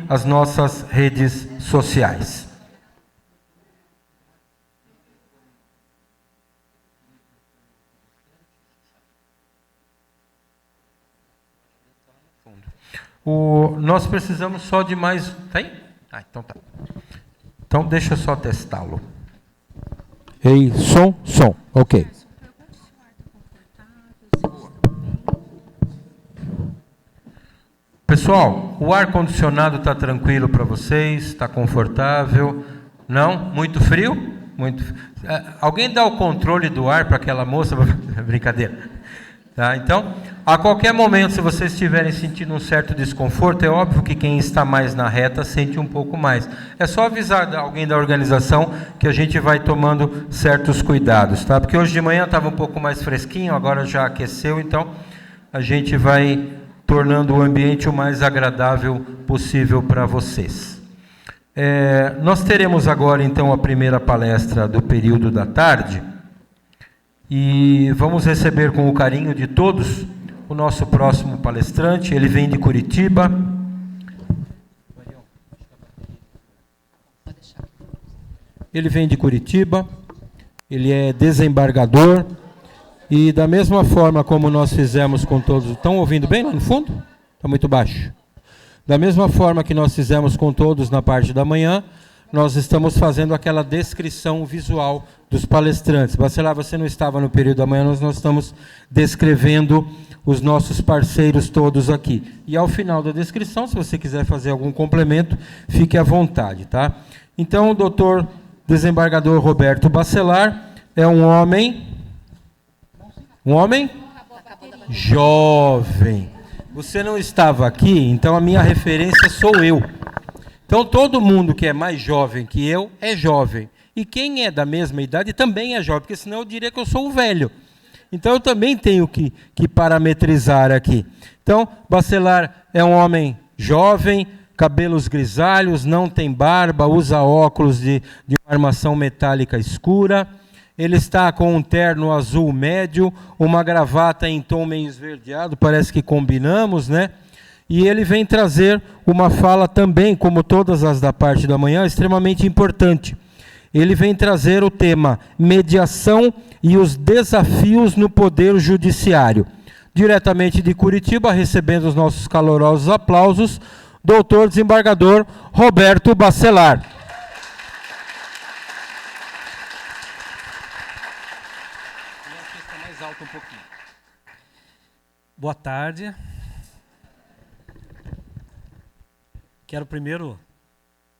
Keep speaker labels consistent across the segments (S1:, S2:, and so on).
S1: as nossas redes sociais. Nós precisamos só de mais... Tem? Ah, então tá. Então deixa eu só testá-lo. Ei, som, ok. Pessoal, o ar-condicionado está tranquilo para vocês? Está confortável? Não? Muito frio? Alguém dá o controle do ar para aquela moça? Brincadeira. Tá? Então, a qualquer momento, se vocês estiverem sentindo um certo desconforto, é óbvio que quem está mais na reta sente um pouco mais. É só avisar alguém da organização que a gente vai tomando certos cuidados, tá? Porque hoje de manhã estava um pouco mais fresquinho, agora já aqueceu, então a gente vai tornando o ambiente o mais agradável possível para vocês. Nós teremos agora, então, a primeira palestra do período da tarde, e vamos receber com o carinho de todos o nosso próximo palestrante. Ele vem de Curitiba. Ele é desembargador. E da mesma forma como nós fizemos com todos... Estão ouvindo bem lá no fundo? Está muito baixo. Da mesma forma que nós fizemos com todos na parte da manhã, nós estamos fazendo aquela descrição visual dos palestrantes. Bacelar, você não estava no período da manhã, nós estamos descrevendo os nossos parceiros todos aqui. E ao final da descrição, se você quiser fazer algum complemento, fique à vontade, tá? Então, o doutor desembargador Roberto Bacelar é um homem jovem. Você não estava aqui, então a minha referência sou eu. Então, todo mundo que é mais jovem que eu é jovem. E quem é da mesma idade também é jovem, porque senão eu diria que eu sou um velho. Então, eu também tenho que parametrizar aqui. Então, Bacelar é um homem jovem, cabelos grisalhos, não tem barba, usa óculos de uma armação metálica escura. Ele está com um terno azul médio, uma gravata em tom meio esverdeado, parece que combinamos, né? E ele vem trazer uma fala também, como todas as da parte da manhã, extremamente importante. Ele vem trazer o tema mediação e os desafios no Poder Judiciário. Diretamente de Curitiba, recebendo os nossos calorosos aplausos, doutor desembargador Roberto Bacelar.
S2: Boa tarde. Quero primeiro,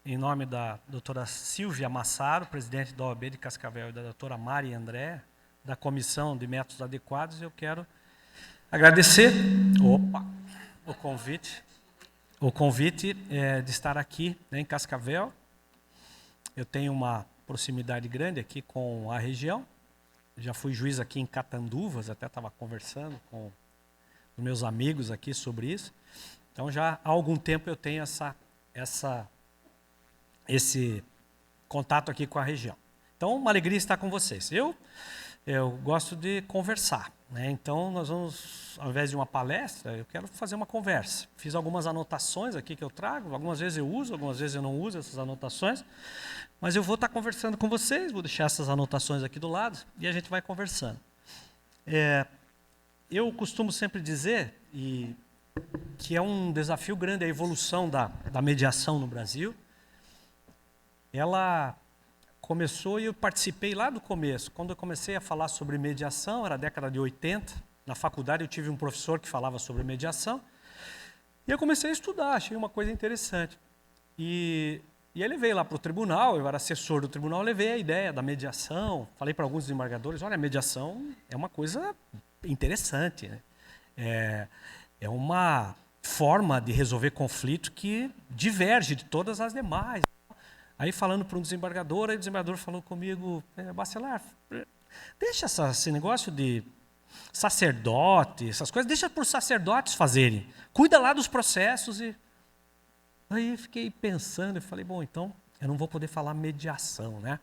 S2: em nome da doutora Silvia Massaro, presidente da OAB de Cascavel, e da doutora Mari André, da Comissão de Métodos Adequados, eu quero agradecer o convite de estar aqui, né, em Cascavel. Eu tenho uma proximidade grande aqui com a região. Já fui juiz aqui em Catanduvas, até estava conversando com os meus amigos aqui sobre isso. Então, já há algum tempo eu tenho esse contato aqui com a região. Então, uma alegria estar com vocês. Eu gosto de conversar, né? Então, nós vamos, ao invés de uma palestra, eu quero fazer uma conversa. Fiz algumas anotações aqui que eu trago, algumas vezes eu uso, algumas vezes eu não uso essas anotações, mas eu vou estar conversando com vocês, vou deixar essas anotações aqui do lado e a gente vai conversando. Eu costumo sempre dizer que é um desafio grande a evolução da mediação no Brasil. Ela começou e eu participei lá do começo. Quando eu comecei a falar sobre mediação, era a década de 80. Na faculdade eu tive um professor que falava sobre mediação. E eu comecei a estudar, achei uma coisa interessante. E eu levei lá para o tribunal, eu era assessor do tribunal, levei a ideia da mediação. Falei para alguns desembargadores, olha, a mediação é uma coisa interessante, né? É uma forma de resolver conflito que diverge de todas as demais. Aí falando para um desembargador, aí o desembargador falou comigo, Bacelar, deixa esse negócio de sacerdote, essas coisas, deixa para os sacerdotes fazerem. Cuida lá dos processos. Aí fiquei pensando, eu falei, bom, então eu não vou poder falar mediação, né?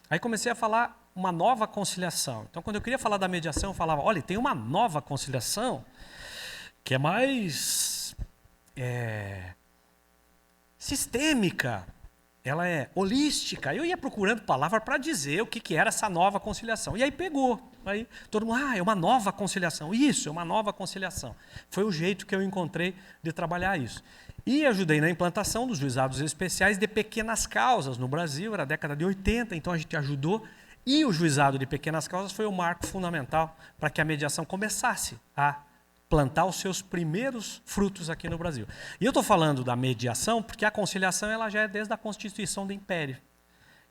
S2: Aí comecei a falar uma nova conciliação. Então, quando eu queria falar da mediação, eu falava, olha, tem uma nova conciliação que é mais sistêmica, ela é holística. Eu ia procurando palavra para dizer o que era essa nova conciliação. E aí pegou. Aí todo mundo, é uma nova conciliação. Isso, é uma nova conciliação. Foi o jeito que eu encontrei de trabalhar isso. E ajudei na implantação dos juizados especiais de pequenas causas no Brasil, era a década de 80, então a gente ajudou. E o juizado de pequenas causas foi o marco fundamental para que a mediação começasse a plantar os seus primeiros frutos aqui no Brasil. E eu estou falando da mediação porque a conciliação ela já é desde a Constituição do Império.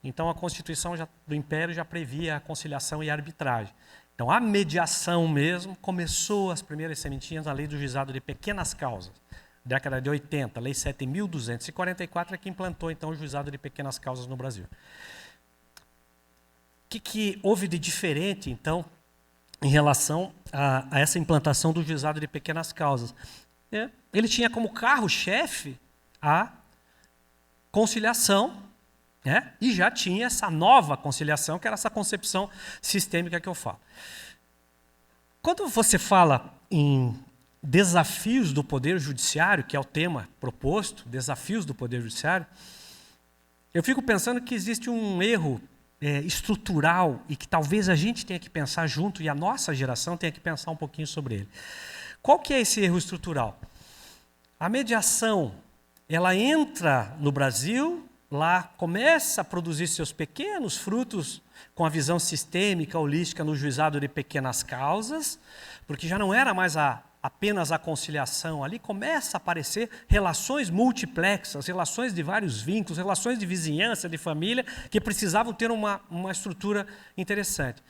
S2: Então a Constituição do Império já previa a conciliação e a arbitragem. Então a mediação mesmo começou as primeiras sementinhas da lei do juizado de pequenas causas. Década de 80, lei 7.244 é que implantou então o juizado de pequenas causas no Brasil. O que houve de diferente então em relação a essa implantação do juizado de pequenas causas? Ele tinha como carro-chefe a conciliação, e já tinha essa nova conciliação, que era essa concepção sistêmica que eu falo. Quando você fala em desafios do Poder Judiciário, que é o tema proposto, desafios do Poder Judiciário, eu fico pensando que existe um erro estrutural e que talvez a gente tenha que pensar junto e a nossa geração tenha que pensar um pouquinho sobre ele. Qual que é esse erro estrutural? A mediação, ela entra no Brasil, lá começa a produzir seus pequenos frutos com a visão sistêmica, holística no juizado de pequenas causas, porque já não era mais apenas a conciliação, ali começa a aparecer relações multiplexas, relações de vários vínculos, relações de vizinhança, de família, que precisavam ter uma estrutura interessante.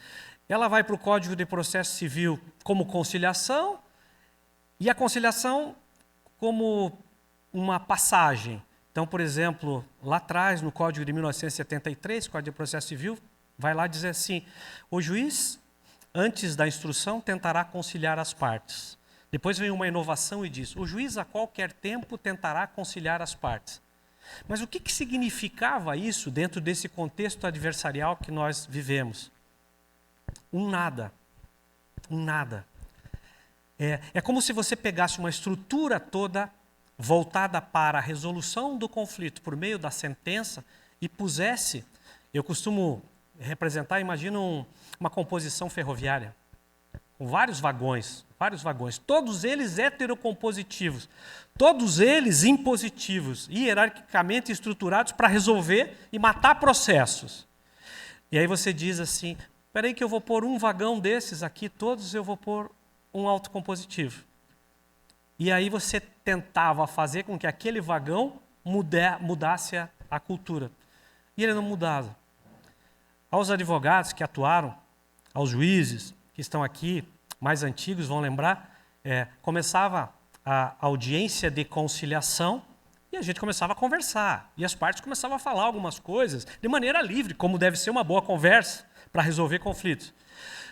S2: Ela vai para o Código de Processo Civil como conciliação, e a conciliação como uma passagem. Então, por exemplo, lá atrás, no Código de 1973, Código de Processo Civil, vai lá dizer assim, o juiz, antes da instrução, tentará conciliar as partes. Depois vem uma inovação e diz, o juiz a qualquer tempo tentará conciliar as partes. Mas o que significava isso dentro desse contexto adversarial que nós vivemos? Um nada. Um nada. É como se você pegasse uma estrutura toda voltada para a resolução do conflito por meio da sentença e pusesse, eu costumo representar, imagina uma composição ferroviária, com vários vagões, todos eles heterocompositivos, todos eles impositivos, hierarquicamente estruturados para resolver e matar processos. E aí você diz assim, espera aí que eu vou pôr um vagão desses aqui, todos eu vou pôr um autocompositivo. E aí você tentava fazer com que aquele vagão mudasse a cultura. E ele não mudava. Aos advogados que atuaram, aos juízes que estão aqui, mais antigos vão lembrar, começava a audiência de conciliação e a gente começava a conversar. E as partes começavam a falar algumas coisas de maneira livre, como deve ser uma boa conversa para resolver conflitos.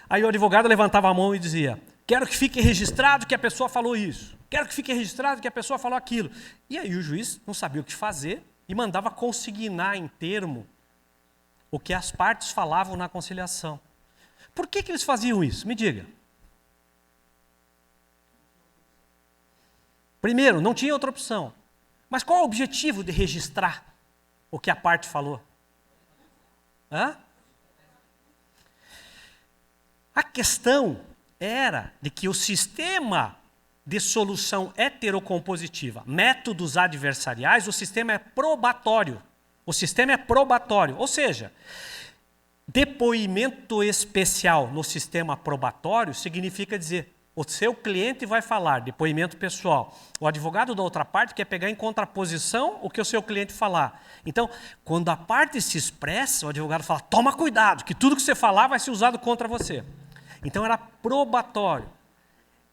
S2: Aí o advogado levantava a mão e dizia, quero que fique registrado que a pessoa falou isso. Quero que fique registrado que a pessoa falou aquilo. E aí o juiz não sabia o que fazer e mandava consignar em termo o que as partes falavam na conciliação. Por que eles faziam isso? Me diga. Primeiro, não tinha outra opção. Mas qual é o objetivo de registrar o que a parte falou? A questão era de que o sistema de solução heterocompositiva, métodos adversariais, o sistema é probatório. O sistema é probatório, ou seja, depoimento especial no sistema probatório significa dizer, o seu cliente vai falar, depoimento pessoal. O advogado da outra parte quer pegar em contraposição o que o seu cliente falar. Então, quando a parte se expressa, o advogado fala, toma cuidado, que tudo que você falar vai ser usado contra você. Então era probatório.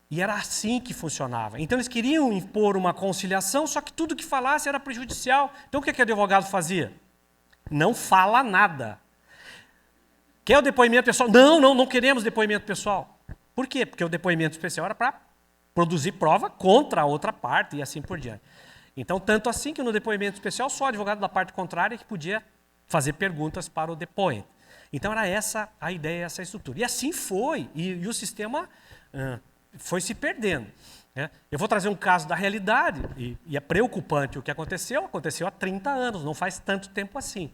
S2: E era assim que funcionava. Então eles queriam impor uma conciliação, só que tudo que falasse era prejudicial. Então o que o advogado fazia? Não fala nada. Quer o depoimento pessoal? Não queremos depoimento pessoal. Por quê? Porque o depoimento especial era para produzir prova contra a outra parte e assim por diante. Então, tanto assim que no depoimento especial, só o advogado da parte contrária que podia fazer perguntas para o depoente. Então era essa a ideia, essa estrutura. E assim foi. E o sistema foi se perdendo. Eu vou trazer um caso da realidade, e é preocupante o que aconteceu há 30 anos, não faz tanto tempo assim.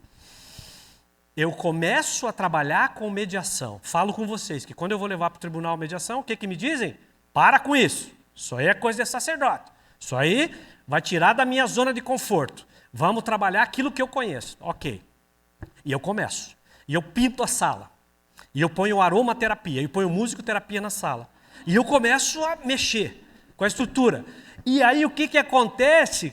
S2: Eu começo a trabalhar com mediação. Falo com vocês que quando eu vou levar para o tribunal mediação, o que me dizem? Para com isso. Isso aí é coisa de sacerdote. Isso aí vai tirar da minha zona de conforto. Vamos trabalhar aquilo que eu conheço. Ok. E eu começo. E eu pinto a sala. E eu ponho aromaterapia. E eu ponho musicoterapia na sala. E eu começo a mexer com a estrutura. E aí o que acontece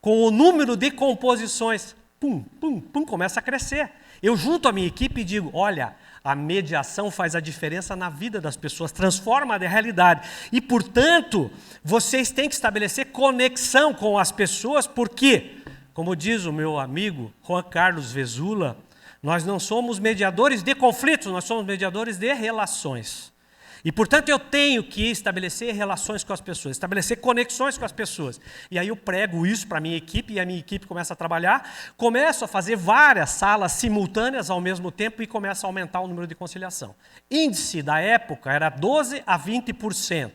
S2: com o número de composições? Pum, pum, pum, começa a crescer. Eu junto a minha equipe e digo, olha, a mediação faz a diferença na vida das pessoas, transforma a realidade. E, portanto, vocês têm que estabelecer conexão com as pessoas, porque, como diz o meu amigo Juan Carlos Vezula, nós não somos mediadores de conflitos, nós somos mediadores de relações. E, portanto, eu tenho que estabelecer relações com as pessoas, estabelecer conexões com as pessoas. E aí eu prego isso para a minha equipe, e a minha equipe começa a trabalhar, começo a fazer várias salas simultâneas ao mesmo tempo e começa a aumentar o número de conciliação. Índice da época era 12% a 20%.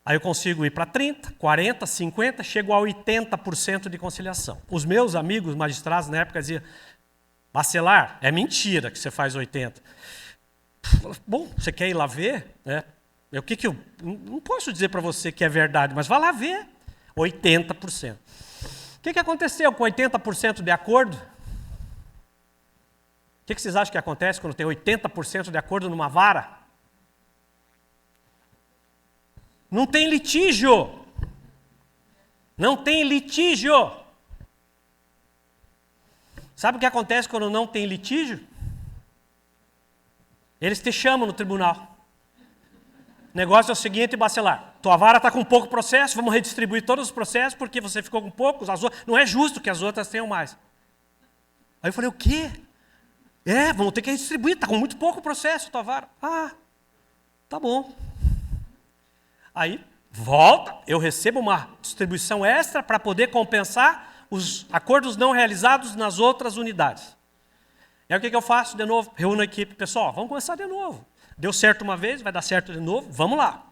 S2: Aí eu consigo ir para 30%, 40%, 50%, chego a 80% de conciliação. Os meus amigos magistrados na época diziam, Bacelar, é mentira que você faz 80%. Bom, você quer ir lá ver? Eu não posso dizer para você que é verdade, mas vá lá ver. 80%. O que aconteceu com 80% de acordo? O que vocês acham que acontece quando tem 80% de acordo numa vara? Não tem litígio. Não tem litígio. Sabe o que acontece quando não tem litígio? Eles te chamam no tribunal. O negócio é o seguinte, Bacelar, tua vara está com pouco processo, vamos redistribuir todos os processos porque você ficou com poucos, não é justo que as outras tenham mais. Aí eu falei, o quê? Vamos ter que redistribuir, está com muito pouco processo tua vara. Ah, tá bom. Aí, volta, eu recebo uma distribuição extra para poder compensar os acordos não realizados nas outras unidades. E aí o que eu faço de novo? Reúno a equipe, pessoal, vamos começar de novo. Deu certo uma vez, vai dar certo de novo, vamos lá.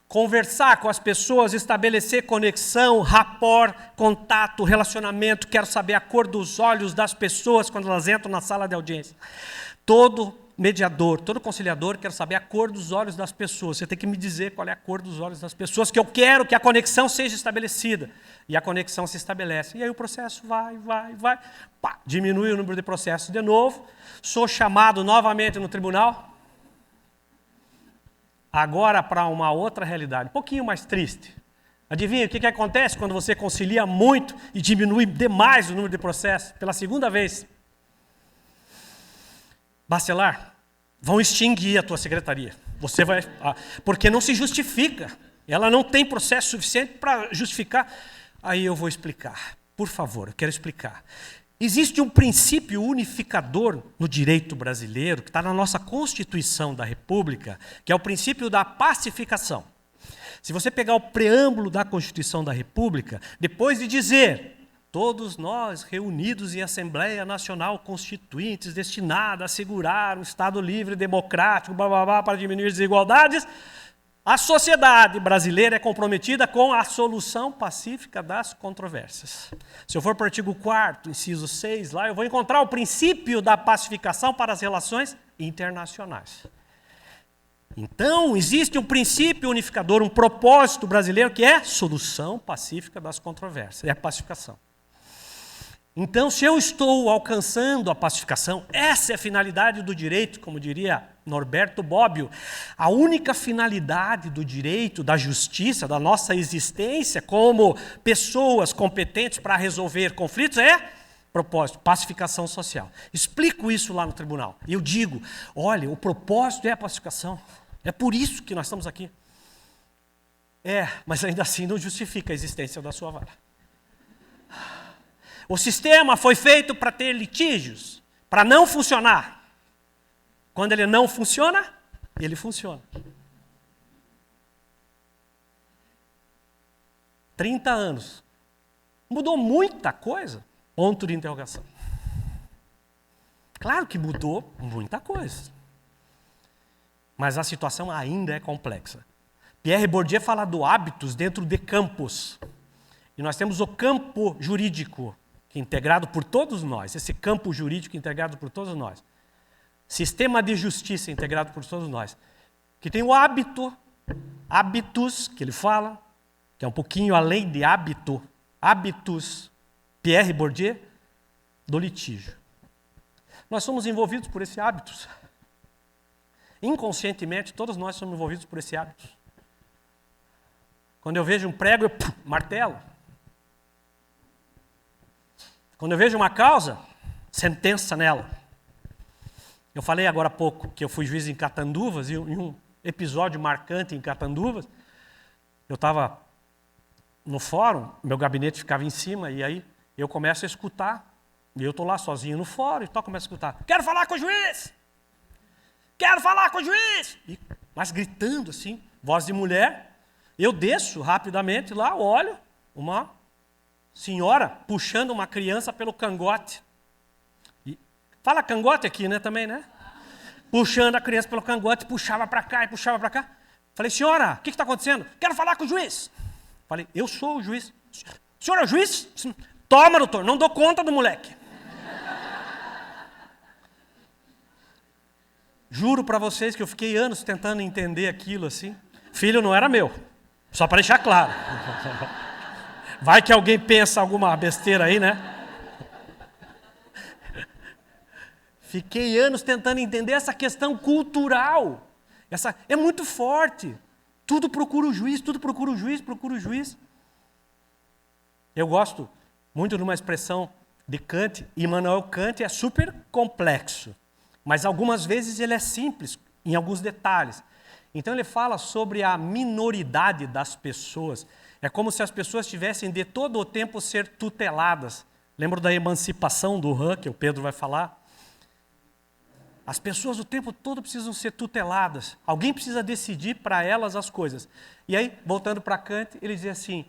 S2: Conversar com as pessoas, estabelecer conexão, rapport, contato, relacionamento, quero saber a cor dos olhos das pessoas quando elas entram na sala de audiência. Todo mediador, todo conciliador quer saber a cor dos olhos das pessoas. Você tem que me dizer qual é a cor dos olhos das pessoas, que eu quero que a conexão seja estabelecida. E a conexão se estabelece. E aí o processo vai. Pá, diminui o número de processos de novo. Sou chamado novamente no tribunal. Agora para uma outra realidade, um pouquinho mais triste. Adivinha o que acontece quando você concilia muito e diminui demais o número de processos pela segunda vez? Bacelar, vão extinguir a tua secretaria. Você vai, porque não se justifica. Ela não tem processo suficiente para justificar. Aí eu vou explicar. Por favor, eu quero explicar. Existe um princípio unificador no direito brasileiro, que está na nossa Constituição da República, que é o princípio da pacificação. Se você pegar o preâmbulo da Constituição da República, depois de dizer todos nós reunidos em Assembleia Nacional Constituintes, destinada a assegurar um Estado livre, democrático, para diminuir as desigualdades, a sociedade brasileira é comprometida com a solução pacífica das controvérsias. Se eu for para o artigo 4º, inciso 6, lá eu vou encontrar o princípio da pacificação para as relações internacionais. Então, existe um princípio unificador, um propósito brasileiro que é solução pacífica das controvérsias, é a pacificação. Então, se eu estou alcançando a pacificação, essa é a finalidade do direito, como diria Norberto Bobbio. A única finalidade do direito, da justiça, da nossa existência como pessoas competentes para resolver conflitos é propósito, pacificação social. Explico isso lá no tribunal. E eu digo, olha, o propósito é a pacificação. É por isso que nós estamos aqui. Mas ainda assim não justifica a existência da sua vara. O sistema foi feito para ter litígios, para não funcionar. Quando ele não funciona, ele funciona. 30 anos. Mudou muita coisa? Ponto de interrogação. Claro que mudou muita coisa. Mas a situação ainda é complexa. Pierre Bourdieu fala do hábitos dentro de campos. E nós temos o campo jurídico, que é integrado por todos nós. Esse campo jurídico integrado por todos nós. Sistema de justiça integrado por todos nós. Que tem o hábito, hábitos, que ele fala, que é um pouquinho além de hábito, hábitos, Pierre Bourdieu, do litígio. Nós somos envolvidos por esse hábitos. Inconscientemente, todos nós somos envolvidos por esse hábito. Quando eu vejo um prego, eu martelo. Quando eu vejo uma causa, sentença nela. Eu falei agora há pouco que eu fui juiz em Catanduvas, e em um episódio marcante em Catanduvas, eu estava no fórum, meu gabinete ficava em cima, e aí eu começo a escutar. E eu estou lá sozinho no fórum, e começo a escutar. Quero falar com o juiz! Quero falar com o juiz! Mas gritando assim, voz de mulher. Eu desço rapidamente lá, olho, uma senhora puxando uma criança pelo cangote. Fala cangote aqui, né, também, né? Puxando a criança pelo cangote, puxava para cá e puxava para cá. Falei, senhora, o que está acontecendo? Quero falar com o juiz. Falei, eu sou o juiz. O senhor é o juiz? Toma, doutor, não dou conta do moleque. Juro para vocês que eu fiquei anos tentando entender aquilo assim. Filho não era meu, só para deixar claro. Vai que alguém pensa alguma besteira aí, né? Fiquei anos tentando entender essa questão cultural. É muito forte. Tudo procura o juiz, tudo procura o juiz, procura o juiz. Eu gosto muito de uma expressão de Kant, Immanuel Kant é super complexo, mas algumas vezes ele é simples, em alguns detalhes. Então ele fala sobre a minoridade das pessoas. É como se as pessoas tivessem de todo o tempo ser tuteladas. Lembra da emancipação do Han, que o Pedro vai falar? As pessoas o tempo todo precisam ser tuteladas. Alguém precisa decidir para elas as coisas. E aí, voltando para Kant, ele diz assim,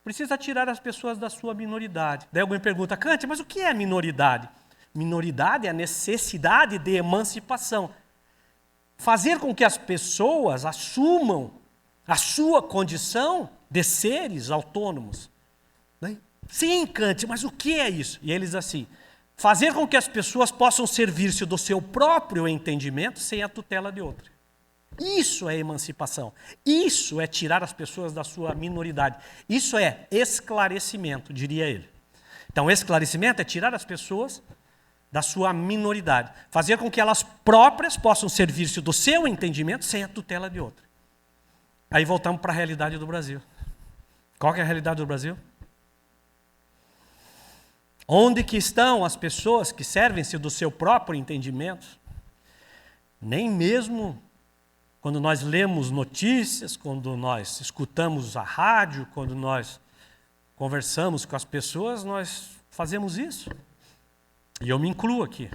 S2: precisa tirar as pessoas da sua minoridade. Daí alguém pergunta, Kant, mas o que é minoridade? Minoridade é a necessidade de emancipação. Fazer com que as pessoas assumam a sua condição de seres autônomos. Sim, Kant, mas o que é isso? E eles assim, fazer com que as pessoas possam servir-se do seu próprio entendimento sem a tutela de outra. Isso é emancipação. Isso é tirar as pessoas da sua minoridade. Isso é esclarecimento, diria ele. Então, esclarecimento é tirar as pessoas da sua minoridade. Fazer com que elas próprias possam servir-se do seu entendimento sem a tutela de outra. Aí voltamos para a realidade do Brasil. Qual que é a realidade do Brasil? Onde que estão as pessoas que servem-se do seu próprio entendimento? Nem mesmo quando nós lemos notícias, quando nós escutamos a rádio, quando nós conversamos com as pessoas, nós fazemos isso. E eu me incluo aqui.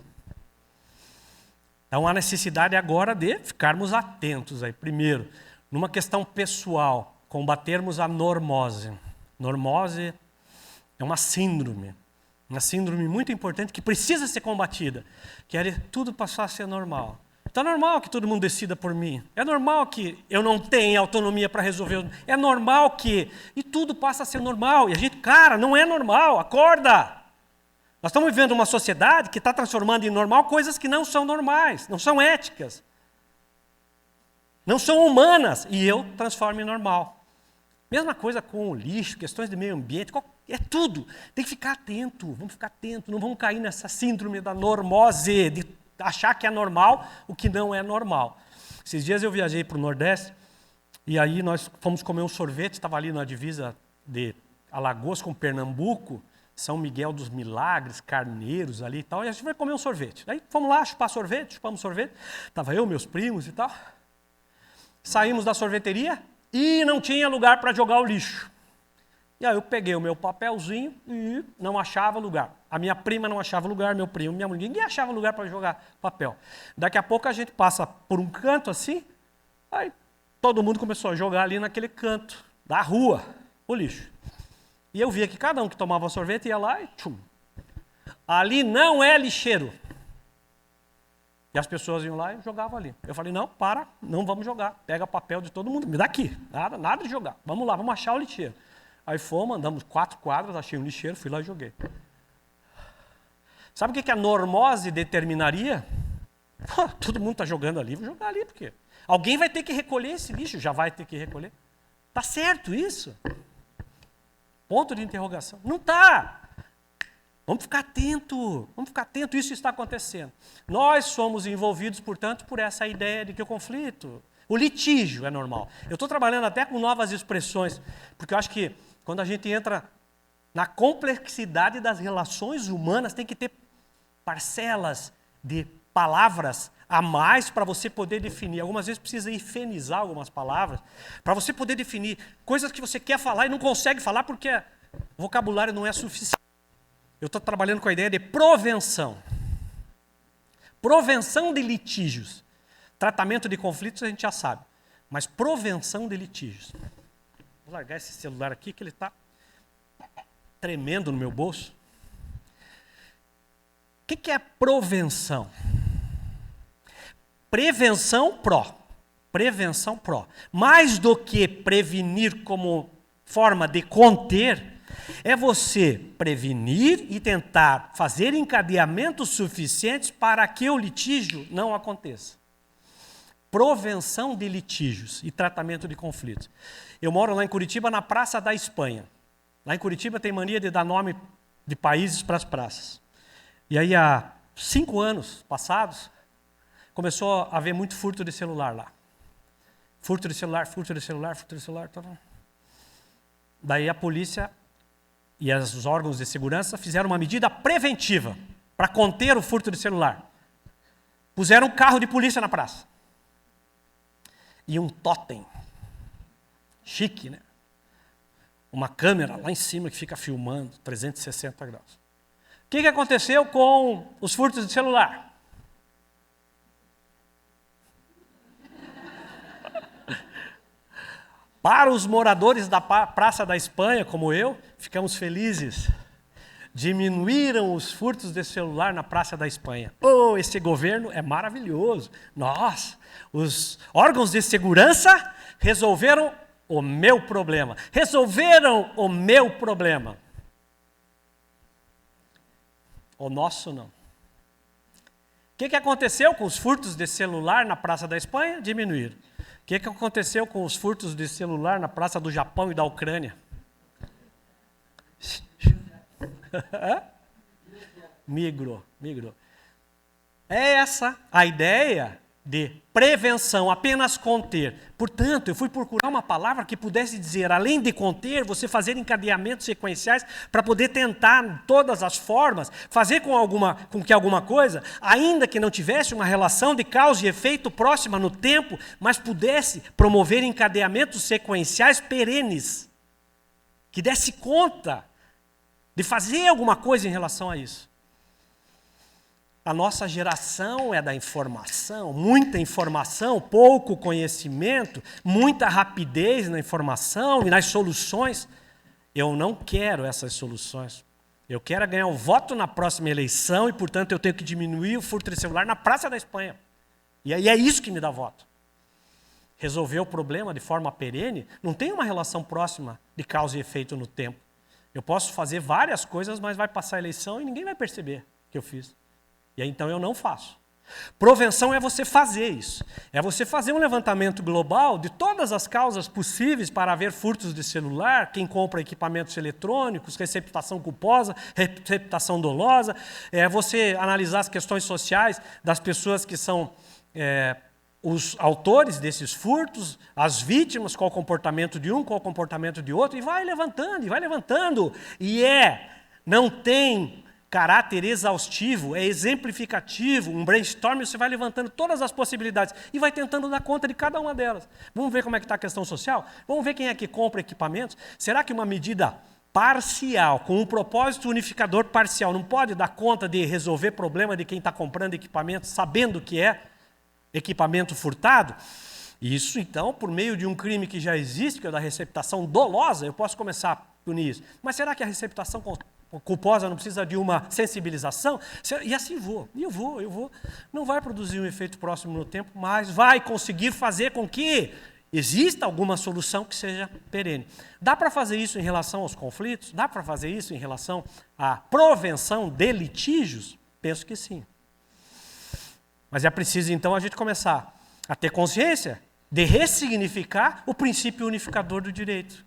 S2: Então há necessidade agora de ficarmos atentos aí. Primeiro, numa questão pessoal, combatermos a normose. Normose é uma síndrome muito importante que precisa ser combatida, que é tudo passar a ser normal. Então é normal que todo mundo decida por mim. É normal que eu não tenha autonomia para resolver. É normal que... E tudo passa a ser normal. E a gente, cara, não é normal, acorda! Nós estamos vivendo uma sociedade que está transformando em normal coisas que não são normais, não são éticas, não são humanas, e eu transformo em normal. Mesma coisa com o lixo, questões de meio ambiente, é tudo. Tem que ficar atento, vamos ficar atento, não vamos cair nessa síndrome da normose, de achar que é normal o que não é normal. Esses dias eu viajei para o Nordeste, e aí nós fomos comer um sorvete, estava ali na divisa de Alagoas com Pernambuco, São Miguel dos Milagres, Carneiros ali e tal, e a gente vai comer um sorvete. Aí fomos lá chupamos sorvete, estava eu, meus primos e tal. Saímos da sorveteria e não tinha lugar para jogar o lixo. E aí eu peguei o meu papelzinho e não achava lugar. A minha prima não achava lugar, meu primo, minha mulher, ninguém achava lugar para jogar papel. Daqui a pouco a gente passa por um canto assim, aí todo mundo começou a jogar ali naquele canto da rua o lixo. E eu via que cada um que tomava sorvete ia lá e tchum. Ali não é lixeiro. E as pessoas iam lá e jogavam ali. Eu falei, não, para, não vamos jogar. Pega papel de todo mundo, me dá aqui. Nada de jogar. Vamos lá, vamos achar o lixeiro. Aí fomos, andamos 4 quadras, achei um lixeiro, fui lá e joguei. Sabe o que a normose determinaria? Todo mundo está jogando ali, vou jogar ali, por quê? Alguém vai ter que recolher esse lixo, já vai ter que recolher. Tá certo isso? Ponto de interrogação. Não está. Vamos ficar atento, isso está acontecendo. Nós somos envolvidos, portanto, por essa ideia de que o conflito, o litígio é normal. Eu estou trabalhando até com novas expressões, porque eu acho que quando a gente entra na complexidade das relações humanas, tem que ter parcelas de palavras a mais para você poder definir. Algumas vezes precisa hifenizar algumas palavras, para você poder definir coisas que você quer falar e não consegue falar porque o vocabulário não é suficiente. Eu estou trabalhando com a ideia de provenção. Provenção de litígios. Tratamento de conflitos a gente já sabe, mas provenção de litígios. Vou largar esse celular aqui que ele está tremendo no meu bolso. O que é provenção? Prevenção pró. Prevenção pró. Mais do que prevenir como forma de conter, é você prevenir e tentar fazer encadeamentos suficientes para que o litígio não aconteça. Provenção de litígios e tratamento de conflitos. Eu moro lá em Curitiba, na Praça da Espanha. Lá em Curitiba tem mania de dar nome de países para as praças. E aí, há 5 anos passados, começou a haver muito furto de celular lá. Furto de celular. Tá. Daí a polícia e os órgãos de segurança fizeram uma medida preventiva para conter o furto de celular. Puseram um carro de polícia na praça. E um totem. Chique, né? Uma câmera lá em cima que fica filmando 360 graus. O que aconteceu com os furtos de celular? Para os moradores da Praça da Espanha, como eu, ficamos felizes. Diminuíram os furtos de celular na Praça da Espanha. Oh, esse governo é maravilhoso. Nossa, os órgãos de segurança resolveram o meu problema. O nosso não. O que aconteceu com os furtos de celular na Praça da Espanha? Diminuíram. O que aconteceu com os furtos de celular na Praça do Japão e da Ucrânia? Migrou. É essa a ideia de prevenção, apenas conter. Portanto, eu fui procurar uma palavra que pudesse dizer, além de conter, você fazer encadeamentos sequenciais para poder tentar, de todas as formas, fazer com que alguma coisa, ainda que não tivesse uma relação de causa e efeito próxima no tempo, mas pudesse promover encadeamentos sequenciais perenes, que desse conta de fazer alguma coisa em relação a isso. A nossa geração é da informação, muita informação, pouco conhecimento, muita rapidez na informação e nas soluções. Eu não quero essas soluções. Eu quero ganhar o voto na próxima eleição e, portanto, eu tenho que diminuir o furto de celular na Praça da Espanha. E aí é isso que me dá voto. Resolver o problema de forma perene não tem uma relação próxima de causa e efeito no tempo. Eu posso fazer várias coisas, mas vai passar a eleição e ninguém vai perceber que eu fiz. E aí, então, eu não faço. Provenção é você fazer isso. É você fazer um levantamento global de todas as causas possíveis para haver furtos de celular, quem compra equipamentos eletrônicos, receptação culposa, receptação dolosa. É você analisar as questões sociais das pessoas que são os autores desses furtos, as vítimas, qual o comportamento de um, qual o comportamento de outro, e vai levantando, E não tem caráter exaustivo, é exemplificativo, um brainstorming, você vai levantando todas as possibilidades e vai tentando dar conta de cada uma delas. Vamos ver como é que está a questão social? Vamos ver quem é que compra equipamentos? Será que uma medida parcial, com um propósito unificador parcial, não pode dar conta de resolver problema de quem está comprando equipamento, sabendo que é equipamento furtado? Isso, então, por meio de um crime que já existe, que é o da receptação dolosa, eu posso começar nisso. Mas será que a receptação culposa não precisa de uma sensibilização? E assim eu vou. Não vai produzir um efeito próximo no tempo, mas vai conseguir fazer com que exista alguma solução que seja perene. Dá para fazer isso em relação aos conflitos? Dá para fazer isso em relação à prevenção de litígios? Penso que sim. Mas é preciso, então, a gente começar a ter consciência de ressignificar o princípio unificador do direito.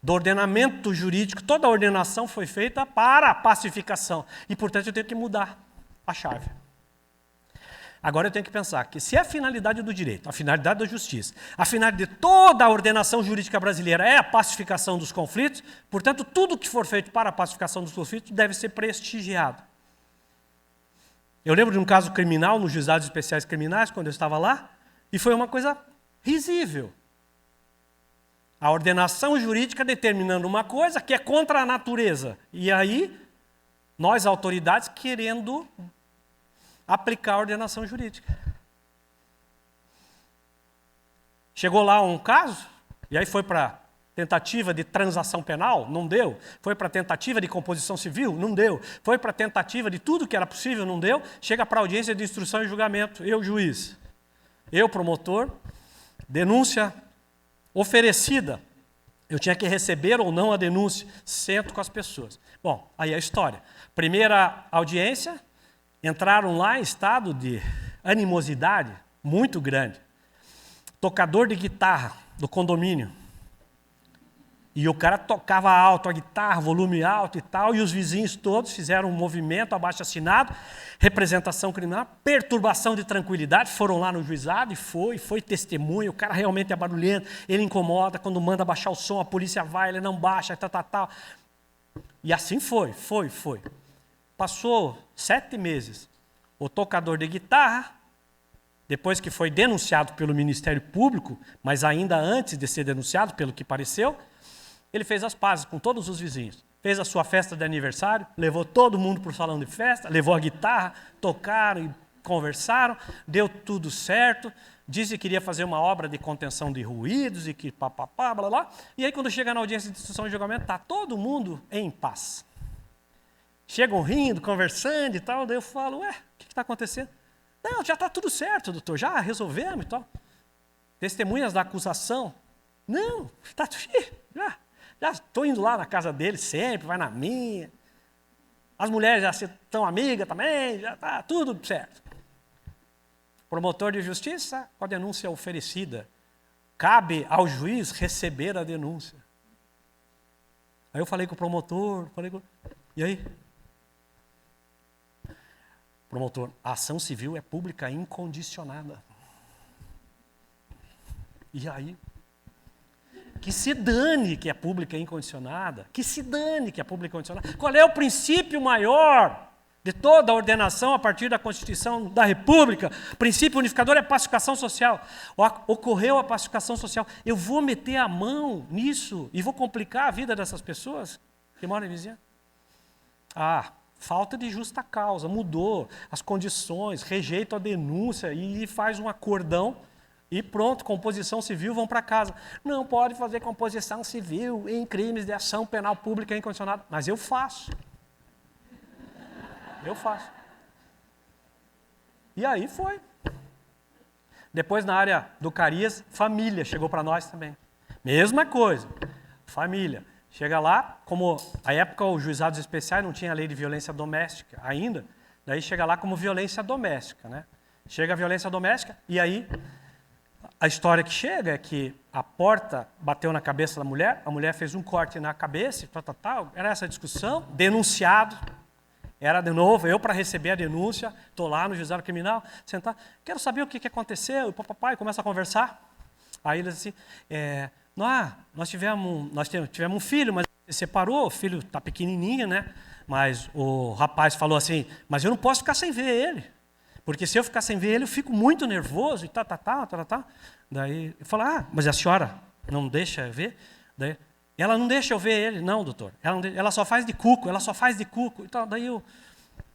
S2: Do ordenamento jurídico, toda a ordenação foi feita para a pacificação. E, portanto, eu tenho que mudar a chave. Agora eu tenho que pensar que se a finalidade do direito, a finalidade da justiça, a finalidade de toda a ordenação jurídica brasileira é a pacificação dos conflitos, portanto, tudo que for feito para a pacificação dos conflitos deve ser prestigiado. Eu lembro de um caso criminal nos juizados especiais criminais, quando eu estava lá, e foi uma coisa risível. A ordenação jurídica determinando uma coisa que é contra a natureza. E aí, nós, autoridades, querendo aplicar a ordenação jurídica. Chegou lá um caso, e aí foi para tentativa de transação penal, não deu. Foi para tentativa de composição civil, não deu. Foi para tentativa de tudo que era possível, não deu. Chega para a audiência de instrução e julgamento. Eu, juiz. Eu, promotor. Denúncia oferecida. Eu tinha que receber ou não a denúncia. Sento com as pessoas. Bom, aí a história. Primeira audiência, entraram lá em estado de animosidade muito grande. Tocador de guitarra do condomínio. E o cara tocava alto a guitarra, volume alto e tal, e os vizinhos todos fizeram um movimento, abaixo-assinado, representação criminal, perturbação de tranquilidade, foram lá no juizado e foi testemunha, o cara realmente é barulhento, ele incomoda, quando manda baixar o som, a polícia vai, ele não baixa, tal. E assim foi. Passou 7 meses, o tocador de guitarra, depois que foi denunciado pelo Ministério Público, mas ainda antes de ser denunciado, pelo que pareceu, ele fez as pazes com todos os vizinhos. Fez a sua festa de aniversário, levou todo mundo para o salão de festa, levou a guitarra, tocaram e conversaram, deu tudo certo, disse que queria fazer uma obra de contenção de ruídos e que papapá, blá, blá. E aí, quando chega na audiência de instrução e julgamento, está todo mundo em paz. Chegam rindo, conversando e tal, daí eu falo, o que está acontecendo? Não, já está tudo certo, doutor, já resolvemos e tal. Testemunhas da acusação? Não, está tudo já estou indo lá na casa dele sempre, vai na minha. As mulheres já estão amigas também, já está tudo certo. Promotor de justiça, com a denúncia oferecida. Cabe ao juiz receber a denúncia. Aí eu falei com o promotor, e aí? Promotor, a ação civil é pública incondicionada. E aí? Que se dane que é pública incondicionada. Que se dane que é pública incondicionada. Qual é o princípio maior de toda a ordenação a partir da Constituição da República? O princípio unificador é a pacificação social. Ocorreu a pacificação social. Eu vou meter a mão nisso e vou complicar a vida dessas pessoas que moram em vizinhança? Falta de justa causa. Mudou as condições, rejeita a denúncia e faz um acordão. E pronto, composição civil, vão para casa. Não pode fazer composição civil em crimes de ação penal pública incondicionada. Mas eu faço. E aí foi. Depois, na área do Carias, família chegou para nós também. Mesma coisa, família. Chega lá, como à época os juizados especiais não tinha lei de violência doméstica ainda, daí chega lá como violência doméstica, né? Chega a violência doméstica e aí a história que chega é que a porta bateu na cabeça da mulher, a mulher fez um corte na cabeça, era essa discussão, denunciado, era de novo, eu para receber a denúncia, estou lá no juizado criminal, sentar, quero saber o que aconteceu, e papai começa a conversar, aí eles assim, nós tivemos um filho, mas ele separou, o filho está pequenininho, né? Mas o rapaz falou assim, mas eu não posso ficar sem ver ele. Porque se eu ficar sem ver ele, eu fico muito nervoso e tal. Daí eu falo, mas a senhora não deixa eu ver? Daí, ela não deixa eu ver ele, não, doutor. Ela só faz de cuco. Então, daí eu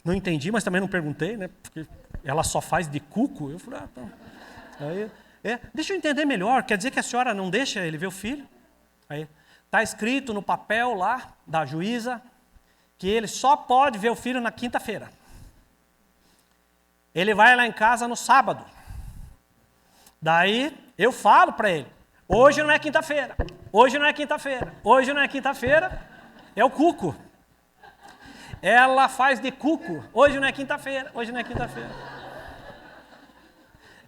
S2: não entendi, mas também não perguntei, né? Porque ela só faz de cuco. Eu falei, tá. Aí, deixa eu entender melhor, quer dizer que a senhora não deixa ele ver o filho? Aí, Está escrito no papel lá da juíza que ele só pode ver o filho na quinta-feira. Ele vai lá em casa no sábado. Daí eu falo para ele, hoje não é quinta-feira, hoje não é quinta-feira, hoje não é quinta-feira, é o cuco. Ela faz de cuco, hoje não é quinta-feira, hoje não é quinta-feira.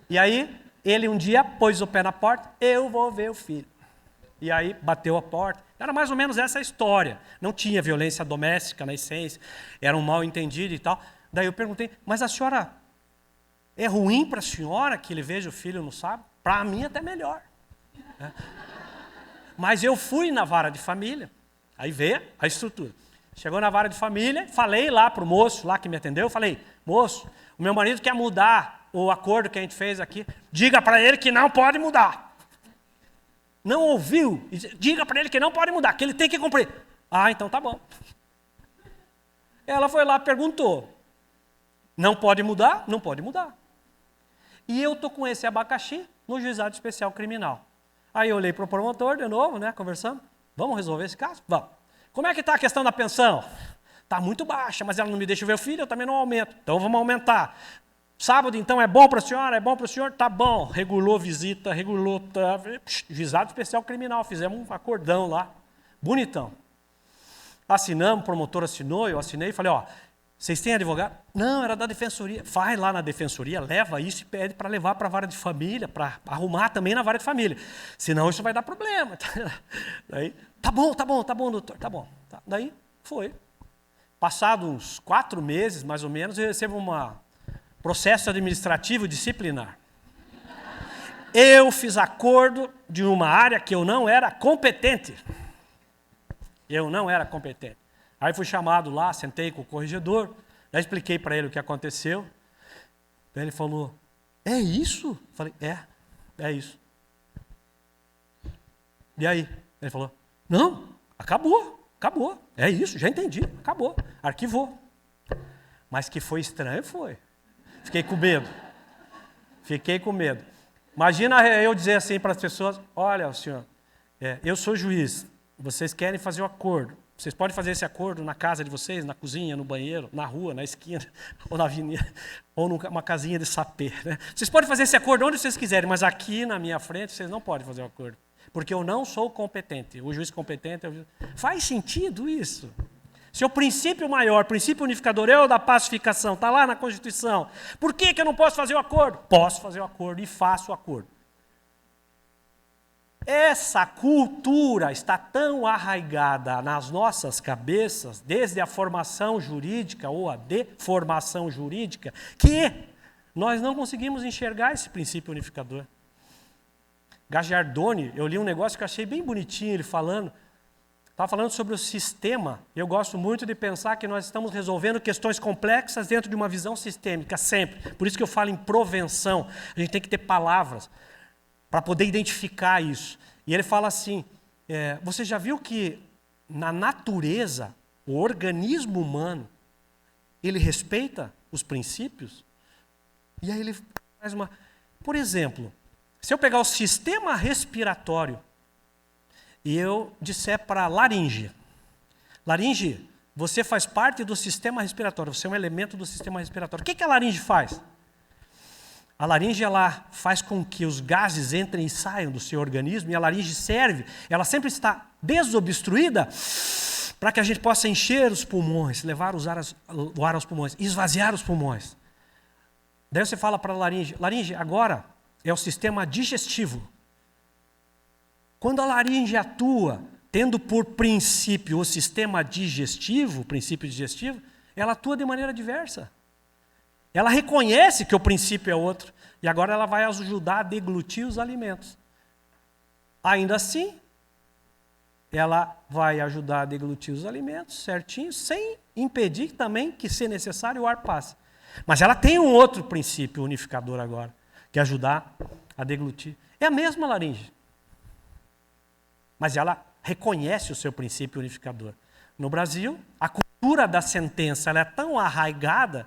S2: E aí, ele um dia pôs o pé na porta, eu vou ver o filho. E aí, bateu a porta. Era mais ou menos essa a história. Não tinha violência doméstica na essência, era um mal entendido e tal. Daí eu perguntei, mas a senhora, é ruim para a senhora que ele veja o filho no sábado? Para mim até melhor. Mas eu fui na vara de família, aí vê a estrutura. Chegou na vara de família, falei lá para o moço lá que me atendeu, falei, moço, o meu marido quer mudar o acordo que a gente fez aqui, diga para ele que não pode mudar. Não ouviu? Diga para ele que não pode mudar, que ele tem que cumprir. Ah, então tá bom. Ela foi lá, perguntou, não pode mudar? Não pode mudar. E eu estou com esse abacaxi no juizado especial criminal. Aí eu olhei para o promotor de novo, né, conversando, vamos resolver esse caso? Vamos. Como é que está a questão da pensão? Está muito baixa, mas ela não me deixa ver o filho, eu também não aumento. Então vamos aumentar. Sábado, então, é bom para a senhora? É bom para o senhor? Tá bom. Regulou visita, regulou... Juizado especial criminal, fizemos um acordão lá. Bonitão. Assinamos, o promotor assinou, eu assinei e falei, ó, vocês têm advogado? Não, era da defensoria. Vai lá na defensoria, leva isso e pede para levar para a vara de família, para arrumar também na vara de família. Senão isso vai dar problema. Daí, tá bom, doutor, tá bom. Tá. Daí, foi. Passado uns 4 meses, mais ou menos, eu recebo um processo administrativo disciplinar. Eu fiz acordo de uma área que eu não era competente. Eu não era competente. Aí fui chamado lá, sentei com o corregedor, já expliquei para ele o que aconteceu. Daí ele falou, é isso? Eu falei, é isso. E aí? Ele falou, não, acabou, é isso, já entendi, acabou, arquivou. Mas que foi estranho, foi. Fiquei com medo. Imagina eu dizer assim para as pessoas, olha, senhor, eu sou juiz, vocês querem fazer o acordo. Vocês podem fazer esse acordo na casa de vocês, na cozinha, no banheiro, na rua, na esquina, ou na avenida, ou numa casinha de sapê. Né? Vocês podem fazer esse acordo onde vocês quiserem, mas aqui na minha frente vocês não podem fazer o acordo. Porque eu não sou competente. O juiz competente é o juiz. Faz sentido isso? Se o princípio maior, princípio unificador é o da pacificação, está lá na Constituição, por que eu não posso fazer o acordo? Posso fazer o acordo e faço o acordo. Essa cultura está tão arraigada nas nossas cabeças, desde a formação jurídica ou a deformação jurídica, que nós não conseguimos enxergar esse princípio unificador. Gagliardoni, eu li um negócio que eu achei bem bonitinho, ele falando, estava falando sobre o sistema. Eu gosto muito de pensar que nós estamos resolvendo questões complexas dentro de uma visão sistêmica, sempre. Por isso que eu falo em provenção. A gente tem que ter palavras para poder identificar isso. E ele fala assim, você já viu que na natureza, o organismo humano, ele respeita os princípios? E aí ele faz uma... Por exemplo, se eu pegar o sistema respiratório e eu disser para laringe, você faz parte do sistema respiratório, você é um elemento do sistema respiratório. O que a laringe faz? A laringe ela faz com que os gases entrem e saiam do seu organismo, e a laringe serve, ela sempre está desobstruída para que a gente possa encher os pulmões, levar o ar aos pulmões, esvaziar os pulmões. Daí você fala para a laringe, agora é o sistema digestivo. Quando a laringe atua, tendo por princípio o sistema digestivo, o princípio digestivo, ela atua de maneira diversa. Ela reconhece que o princípio é outro, e agora ela vai ajudar a deglutir os alimentos. Ainda assim, ela vai ajudar a deglutir os alimentos certinho, sem impedir também que, se necessário, o ar passe. Mas ela tem um outro princípio unificador agora, que é ajudar a deglutir. É a mesma laringe, mas ela reconhece o seu princípio unificador. No Brasil, a cultura da sentença ela é tão arraigada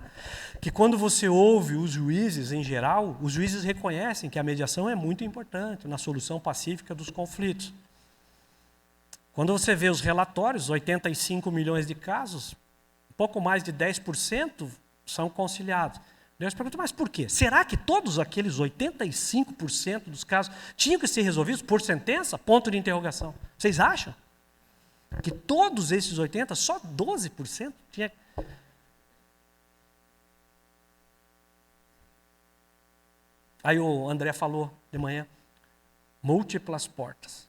S2: que quando você ouve os juízes em geral, os juízes reconhecem que a mediação é muito importante na solução pacífica dos conflitos. Quando você vê os relatórios, 85 milhões de casos, um pouco mais de 10% são conciliados. Deus pergunta, mas por quê? Será que todos aqueles 85% dos casos tinham que ser resolvidos por sentença? Ponto de interrogação. Vocês acham? Que todos esses 80%, só 12% tinha... Aí o André falou de manhã, múltiplas portas.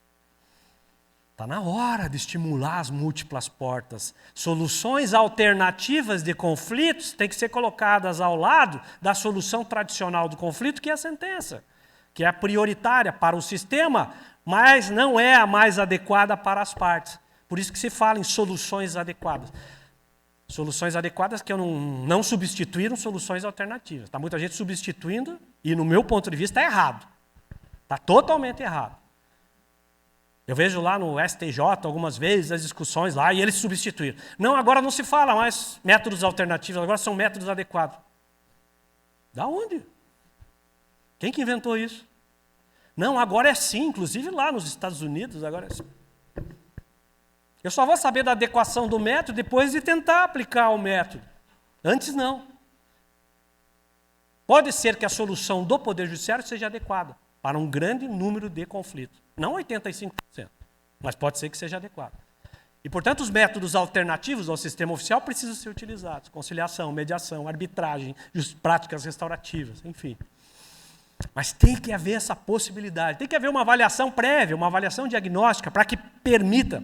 S2: Está na hora de estimular as múltiplas portas. Soluções alternativas de conflitos têm que ser colocadas ao lado da solução tradicional do conflito, que é a sentença, que é a prioritária para o sistema, mas não é a mais adequada para as partes. Por isso que se fala em soluções adequadas. Soluções adequadas que não substituíram soluções alternativas. Está muita gente substituindo e, no meu ponto de vista, está errado. Está totalmente errado. Eu vejo lá no STJ algumas vezes as discussões lá e eles substituíram. Não, agora não se fala mais métodos alternativos, agora são métodos adequados. Da onde? Quem que inventou isso? Não, agora é sim, inclusive lá nos Estados Unidos, agora é sim. Eu só vou saber da adequação do método depois de tentar aplicar o método. Antes não. Pode ser que a solução do Poder Judiciário seja adequada para um grande número de conflitos. Não 85%, mas pode ser que seja adequado. E, portanto, os métodos alternativos ao sistema oficial precisam ser utilizados. Conciliação, mediação, arbitragem, práticas restaurativas, enfim. Mas tem que haver essa possibilidade. Tem que haver uma avaliação prévia, uma avaliação diagnóstica para que permita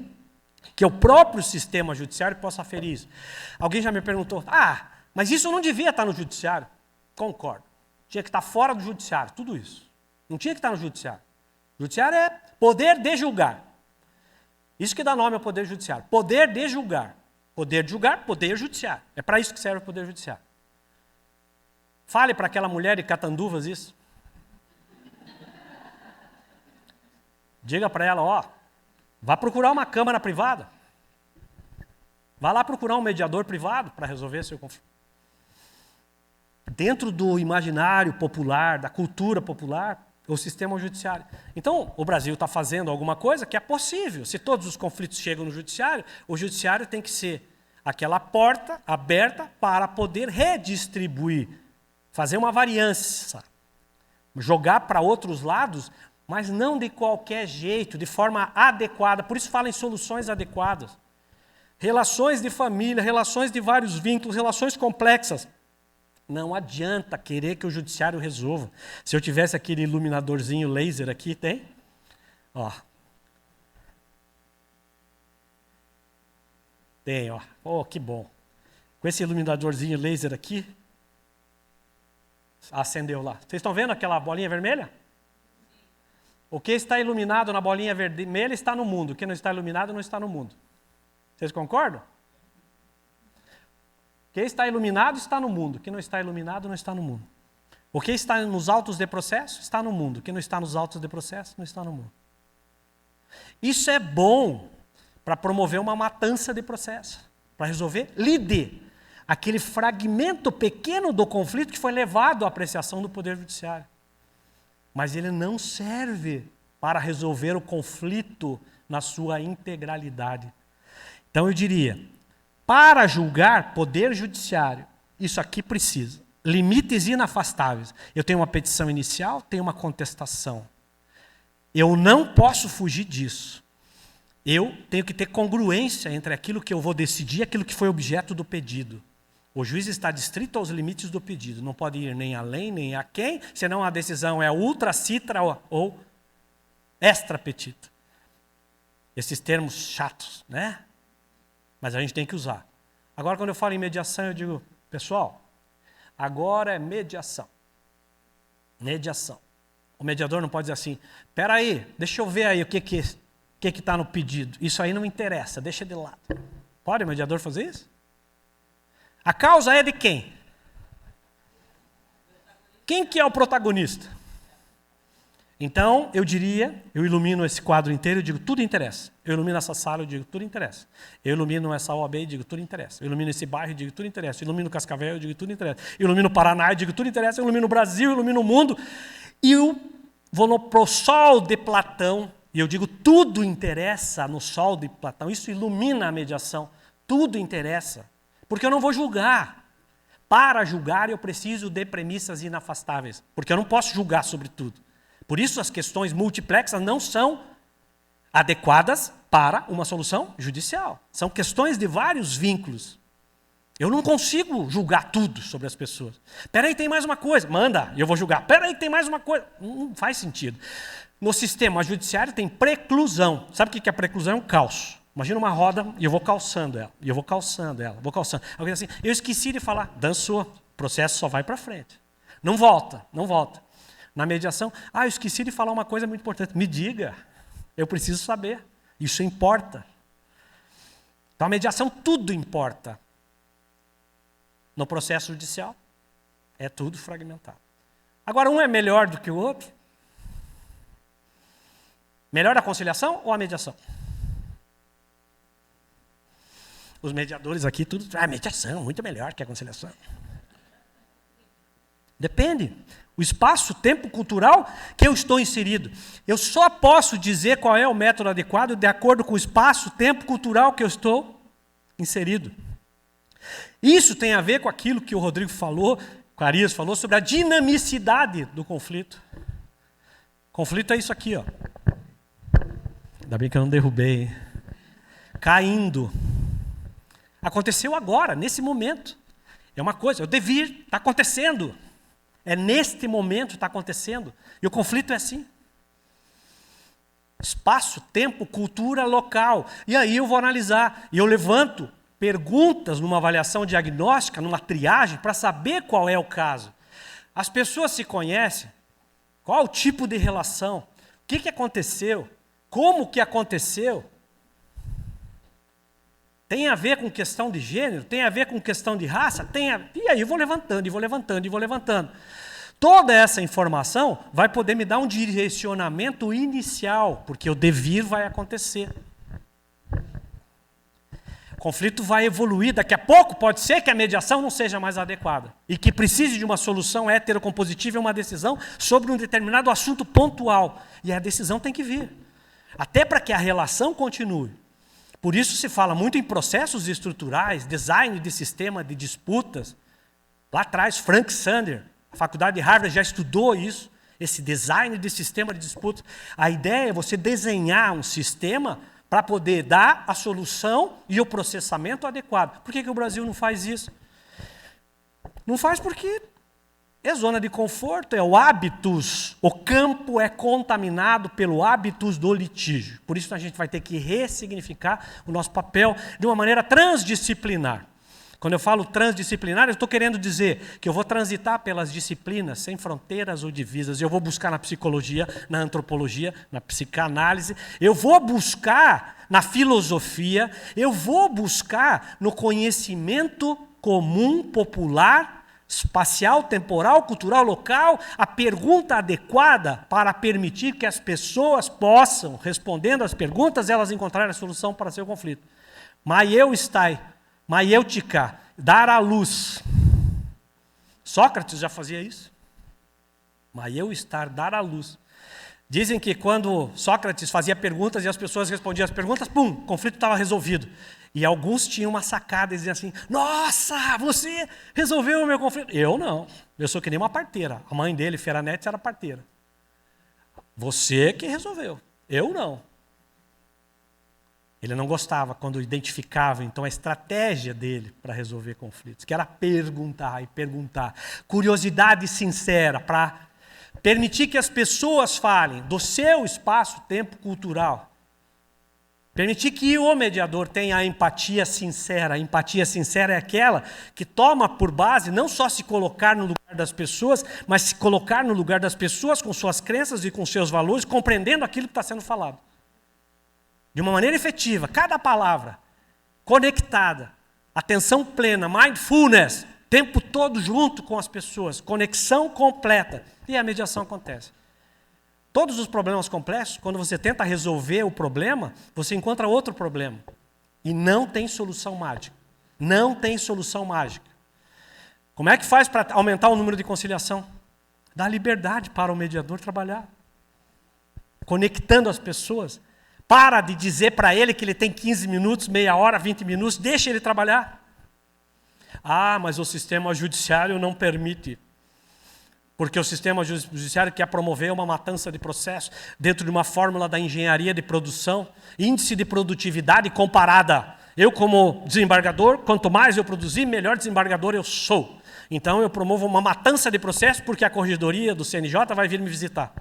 S2: que o próprio sistema judiciário possa aferir isso. Alguém já me perguntou, mas isso não devia estar no judiciário. Concordo. Tinha que estar fora do judiciário, tudo isso. Não tinha que estar no judiciário. O judiciário é poder de julgar. Isso que dá nome ao poder judiciário. Poder de julgar. Poder de julgar, poder judiciário. É para isso que serve o poder judiciário. Fale para aquela mulher de Catanduvas isso. Diga para ela, vá procurar uma câmara privada. Vá lá procurar um mediador privado para resolver seu conflito. Dentro do imaginário popular, da cultura popular, o sistema judiciário. Então, o Brasil está fazendo alguma coisa que é possível. Se todos os conflitos chegam no judiciário, o judiciário tem que ser aquela porta aberta para poder redistribuir, fazer uma variância, jogar para outros lados, mas não de qualquer jeito, de forma adequada. Por isso fala em soluções adequadas. Relações de família, relações de vários vínculos, relações complexas. Não adianta querer que o judiciário resolva. Se eu tivesse aquele iluminadorzinho laser aqui, tem? Tem, que bom. Com esse iluminadorzinho laser aqui, acendeu lá. Vocês estão vendo aquela bolinha vermelha? O que está iluminado na bolinha vermelha está no mundo. O que não está iluminado não está no mundo. Vocês concordam? O que está iluminado está no mundo. O que não está iluminado não está no mundo. O que está nos autos de processo está no mundo. O que não está nos autos de processo não está no mundo. Isso é bom para promover uma matança de processo. Para resolver, lide. Aquele fragmento pequeno do conflito que foi levado à apreciação do Poder Judiciário. Mas ele não serve para resolver o conflito na sua integralidade. Então eu diria, para julgar Poder Judiciário, isso aqui precisa. Limites inafastáveis. Eu tenho uma petição inicial, tenho uma contestação. Eu não posso fugir disso. Eu tenho que ter congruência entre aquilo que eu vou decidir e aquilo que foi objeto do pedido. O juiz está distrito aos limites do pedido. Não pode ir nem além, nem a quem, senão a decisão é ultra, citra ou extra petita. Esses termos chatos, né? Mas a gente tem que usar. Agora, quando eu falo em mediação, eu digo, pessoal, agora é mediação. Mediação. O mediador não pode dizer assim, espera aí, deixa eu ver aí o que está no pedido. Isso aí não me interessa, deixa de lado. Pode o mediador fazer isso? A causa é de quem? Quem que é o protagonista? Então, eu diria, eu ilumino esse quadro inteiro e digo, tudo interessa. Eu ilumino essa sala e digo, tudo interessa. Eu ilumino essa OAB e digo, tudo interessa. Eu ilumino esse bairro e digo, tudo interessa. Eu ilumino Cascavel e digo, tudo interessa. Eu ilumino o Paraná e digo, tudo interessa. Eu ilumino o Brasil, eu ilumino o mundo. E eu vou pro sol de Platão e eu digo tudo interessa no sol de Platão, isso ilumina a mediação, tudo interessa, porque eu não vou julgar. Para julgar eu preciso de premissas inafastáveis, porque eu não posso julgar sobre tudo. Por isso as questões multiplexas não são adequadas para uma solução judicial. São questões de vários vínculos. Eu não consigo julgar tudo sobre as pessoas. Peraí, tem mais uma coisa. Manda, eu vou julgar. Peraí, tem mais uma coisa. Não faz sentido. No sistema judiciário tem preclusão. Sabe o que é preclusão? É um calço. Imagina uma roda e eu vou calçando ela. E eu vou calçando ela. Vou calçando. Alguém assim, eu esqueci de falar. Dançou. O processo só vai para frente. Não volta, não volta. Na mediação, eu esqueci de falar uma coisa muito importante. Me diga. Eu preciso saber. Isso importa. Então, a mediação, tudo importa. No processo judicial, é tudo fragmentado. Agora, um é melhor do que o outro? Melhor a conciliação ou a mediação? Os mediadores aqui, tudo... mediação, muito melhor que a conciliação. Depende. O espaço, o tempo cultural que eu estou inserido. Eu só posso dizer qual é o método adequado de acordo com o espaço, o tempo cultural que eu estou inserido. Isso tem a ver com aquilo que o Rodrigo falou, o Arias falou, sobre a dinamicidade do conflito. Conflito é isso aqui, ó. Ainda bem que eu não derrubei, hein? Caindo. Aconteceu agora, nesse momento. É uma coisa, o devir está acontecendo. É neste momento que está acontecendo. E o conflito é assim. Espaço, tempo, cultura, local. E aí eu vou analisar. E eu levanto perguntas numa avaliação diagnóstica, numa triagem, para saber qual é o caso. As pessoas se conhecem. Qual o tipo de relação? O que aconteceu? Como que aconteceu? Tem a ver com questão de gênero? Tem a ver com questão de raça? E aí eu vou levantando, e vou levantando, e vou levantando. Toda essa informação vai poder me dar um direcionamento inicial, porque o devir vai acontecer. O conflito vai evoluir. Daqui a pouco pode ser que a mediação não seja mais adequada e que precise de uma solução heterocompositiva e uma decisão sobre um determinado assunto pontual. E a decisão tem que vir. Até para que a relação continue. Por isso se fala muito em processos estruturais, design de sistema de disputas. Lá atrás, Frank Sander, a faculdade de Harvard já estudou isso, esse design de sistema de disputas. A ideia é você desenhar um sistema para poder dar a solução e o processamento adequado. Por que o Brasil não faz isso? Não faz porque é zona de conforto, é o hábitus. O campo é contaminado pelo hábitus do litígio. Por isso a gente vai ter que ressignificar o nosso papel de uma maneira transdisciplinar. Quando eu falo transdisciplinar, eu estou querendo dizer que eu vou transitar pelas disciplinas sem fronteiras ou divisas. Eu vou buscar na psicologia, na antropologia, na psicanálise. Eu vou buscar na filosofia. Eu vou buscar no conhecimento comum, popular, espacial, temporal, cultural, local, a pergunta adequada para permitir que as pessoas possam, respondendo às perguntas, elas encontrarem a solução para seu conflito. Maiêutica, dar à luz. Sócrates já fazia isso. Maiêuestar, dar à luz. Dizem que quando Sócrates fazia perguntas e as pessoas respondiam as perguntas, o conflito estava resolvido. E alguns tinham uma sacada e diziam assim, nossa, você resolveu o meu conflito. Eu não, eu sou que nem uma parteira. A mãe dele, Feranete, era parteira. Você que resolveu, eu não. Ele não gostava quando identificava, então, a estratégia dele para resolver conflitos, que era perguntar e perguntar. Curiosidade sincera para permitir que as pessoas falem do seu espaço-tempo cultural. Permitir que o mediador tenha a empatia sincera. A empatia sincera é aquela que toma por base não só se colocar no lugar das pessoas, mas se colocar no lugar das pessoas com suas crenças e com seus valores, compreendendo aquilo que está sendo falado. De uma maneira efetiva, cada palavra, conectada, atenção plena, mindfulness, tempo todo junto com as pessoas, conexão completa, e a mediação acontece. Todos os problemas complexos, quando você tenta resolver o problema, você encontra outro problema. E não tem solução mágica. Não tem solução mágica. Como é que faz para aumentar o número de conciliação? Dá liberdade para o mediador trabalhar. conectando as pessoas. Para de dizer para ele que ele tem 15 minutos, meia hora, 20 minutos, deixa ele trabalhar. Ah, mas o sistema judiciário não permite. Porque o sistema judiciário quer promover uma matança de processo dentro de uma fórmula da engenharia de produção, índice de produtividade comparada. Eu, como desembargador, quanto mais eu produzir, melhor desembargador eu sou. Então eu promovo uma matança de processo porque a corregedoria do CNJ vai vir me visitar.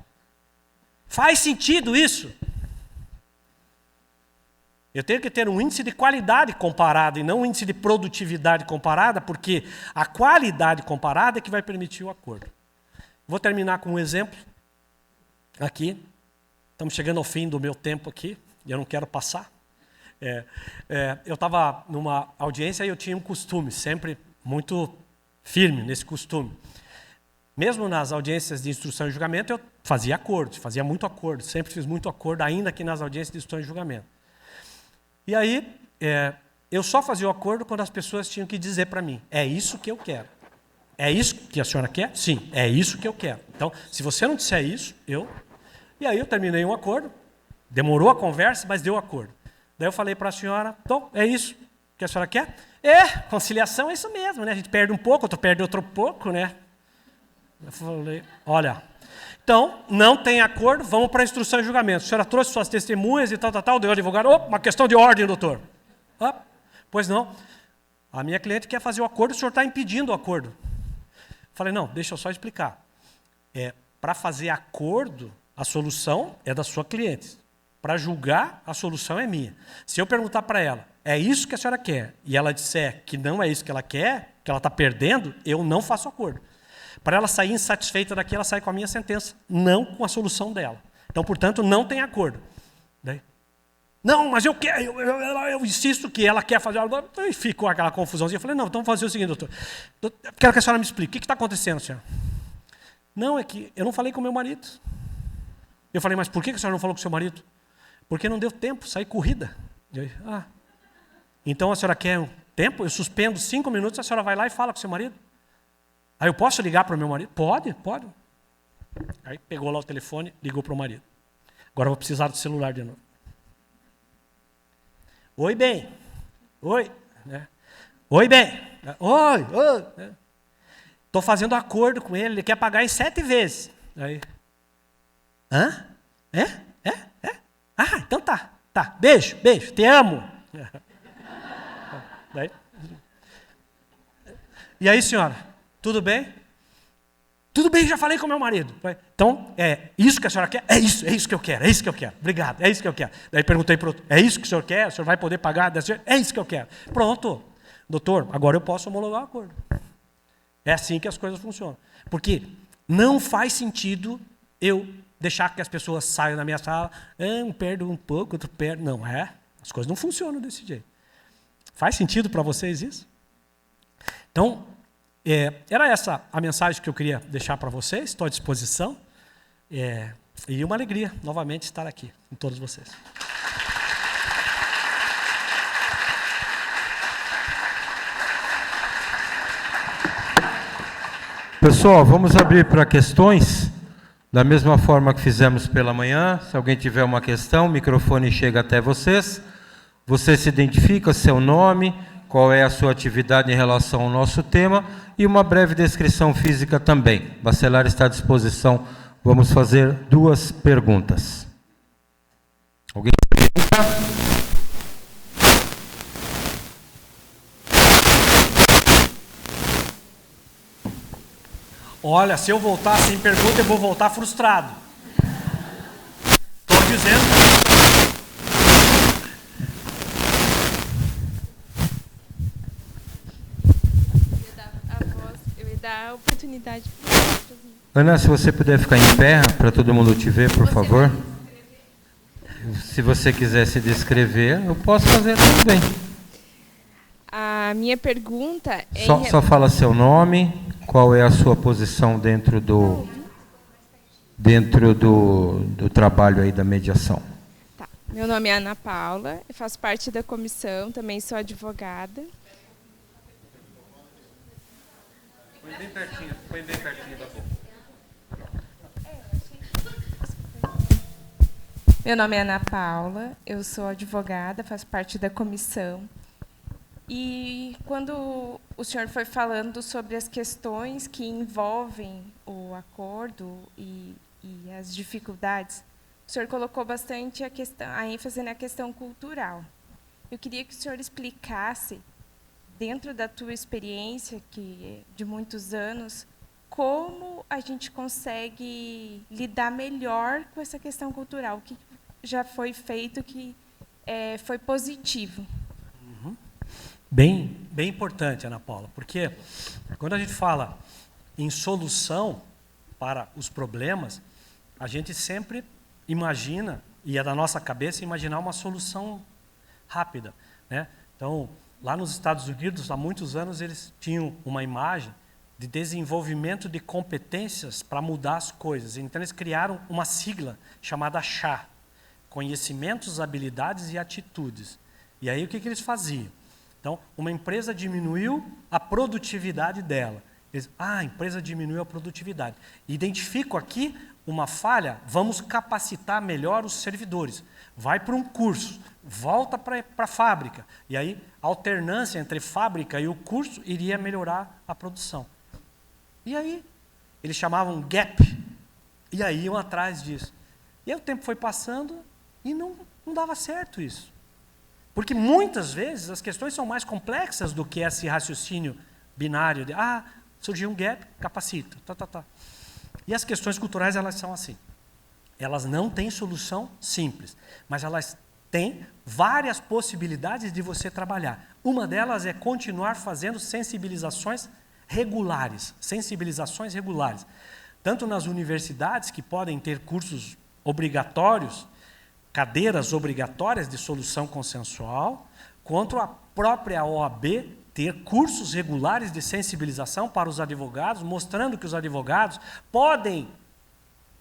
S2: Faz sentido isso? Eu tenho que ter um índice de qualidade comparada e não um índice de produtividade comparada, porque a qualidade comparada é que vai permitir o acordo. Vou terminar com um exemplo aqui. Estamos chegando ao fim do meu tempo aqui, e eu não quero passar. Eu estava numa audiência e eu tinha um costume, sempre muito firme nesse costume. Mesmo nas audiências de instrução e julgamento, eu fazia acordos, fazia muito acordo, sempre fiz muito acordo, ainda que nas audiências de instrução e julgamento. E aí, eu só fazia o acordo quando as pessoas tinham que dizer para mim, é isso que eu quero. É isso que a senhora quer? Sim, é isso que eu quero. Então, se você não disser isso, eu... E aí eu terminei um acordo, demorou a conversa, mas deu acordo. Daí eu falei para a senhora, então, é isso que a senhora quer? Conciliação é isso mesmo, né? A gente perde um pouco, outro perde outro pouco, né? Eu falei, olha, então, não tem acordo, vamos para a instrução e julgamento. A senhora trouxe suas testemunhas e tal, deu advogado, uma questão de ordem, doutor. Pois não, a minha cliente quer fazer o acordo, o senhor está impedindo o acordo. Falei, não, deixa eu só explicar. Para fazer acordo, a solução é da sua cliente. Para julgar, a solução é minha. Se eu perguntar para ela, é isso que a senhora quer, e ela disser que não é isso que ela quer, que ela está perdendo, eu não faço acordo. Para ela sair insatisfeita daqui, ela sai com a minha sentença, não com a solução dela. Então, portanto, não tem acordo. Daí, não, mas eu quero, eu insisto que ela quer fazer, e ficou aquela confusãozinha. Eu falei, não, então vamos fazer o seguinte, doutor. Quero que a senhora me explique, o que está acontecendo, senhora? Não, é que eu não falei com o meu marido. Eu falei, mas por que a senhora não falou com o seu marido? Porque não deu tempo, saí corrida. Eu, então a senhora quer um tempo? Eu suspendo 5 minutos, a senhora vai lá e fala com o seu marido? Aí eu posso ligar para o meu marido? Pode. Aí pegou lá o telefone, ligou para o marido. Agora eu vou precisar do celular de novo. Oi, bem. Oi. Oi, bem. Oi. Estou fazendo acordo com ele quer pagar em 7 vezes. Aí. Hã? Então tá. Beijo, te amo. Daí. E aí, senhora? Tudo bem? Tudo bem, já falei com meu marido. Então, é isso que a senhora quer? É isso que eu quero, Obrigado, é isso que eu quero. Daí perguntei para o outro, é isso que o senhor quer? O senhor vai poder pagar? É isso que eu quero. Pronto. Doutor, agora eu posso homologar o acordo. É assim que as coisas funcionam. Porque não faz sentido eu deixar que as pessoas saiam da minha sala, um perde um pouco, outro perde. Não, as coisas não funcionam desse jeito. Faz sentido para vocês isso? Então, era essa a mensagem que eu queria deixar para vocês, estou à disposição. E uma alegria, novamente, estar aqui com todos vocês.
S1: Pessoal, vamos abrir para questões, da mesma forma que fizemos pela manhã. Se alguém tiver uma questão, o microfone chega até vocês. Você se identifica, seu nome, qual é a sua atividade em relação ao nosso tema e uma breve descrição física também. Bacelar está à disposição. Vamos fazer 2 perguntas. Alguém pergunta?
S2: Olha, se eu voltar sem pergunta, eu vou voltar frustrado. Estou dizendo.
S3: Eu ia dar a oportunidade para
S1: Ana, se você puder ficar em pé, para todo mundo te ver, por favor. Se você quiser se descrever, eu posso fazer também.
S3: A minha pergunta é...
S1: Só fala seu nome, qual é a sua posição dentro do trabalho aí da mediação.
S3: Tá. Meu nome é Ana Paula, eu faço parte da comissão, também sou advogada.
S2: Põe bem pertinho da boca.
S3: Meu nome é Ana Paula, eu sou advogada, faço parte da comissão. E quando o senhor foi falando sobre as questões que envolvem o acordo e as dificuldades, o senhor colocou bastante a ênfase na questão cultural. Eu queria que o senhor explicasse, dentro da tua experiência, que de muitos anos, como a gente consegue lidar melhor com essa questão cultural, o que já foi feito que foi positivo.
S2: Bem importante, Ana Paula, porque quando a gente fala em solução para os problemas, a gente sempre imagina, e é da nossa cabeça, imaginar uma solução rápida, né? Então, lá nos Estados Unidos, há muitos anos, eles tinham uma imagem de desenvolvimento de competências para mudar as coisas. Então, eles criaram uma sigla chamada CHA, Conhecimentos, Habilidades e Atitudes. E aí, o que eles faziam? Então, uma empresa diminuiu a produtividade dela. A empresa diminuiu a produtividade. Identifico aqui uma falha, vamos capacitar melhor os servidores. Vai para um curso, volta para a fábrica. E aí, a alternância entre fábrica e o curso iria melhorar a produção. E aí, eles chamavam gap. E aí, iam atrás disso. E aí, o tempo foi passando e não dava certo isso. Porque muitas vezes as questões são mais complexas do que esse raciocínio binário de surgiu um gap, capacita, E as questões culturais, elas são assim. Elas não têm solução simples, mas elas têm várias possibilidades de você trabalhar. Uma delas é continuar fazendo sensibilizações regulares, tanto nas universidades, que podem ter cursos obrigatórios, cadeiras obrigatórias de solução consensual, quanto a própria OAB ter cursos regulares de sensibilização para os advogados, mostrando que os advogados podem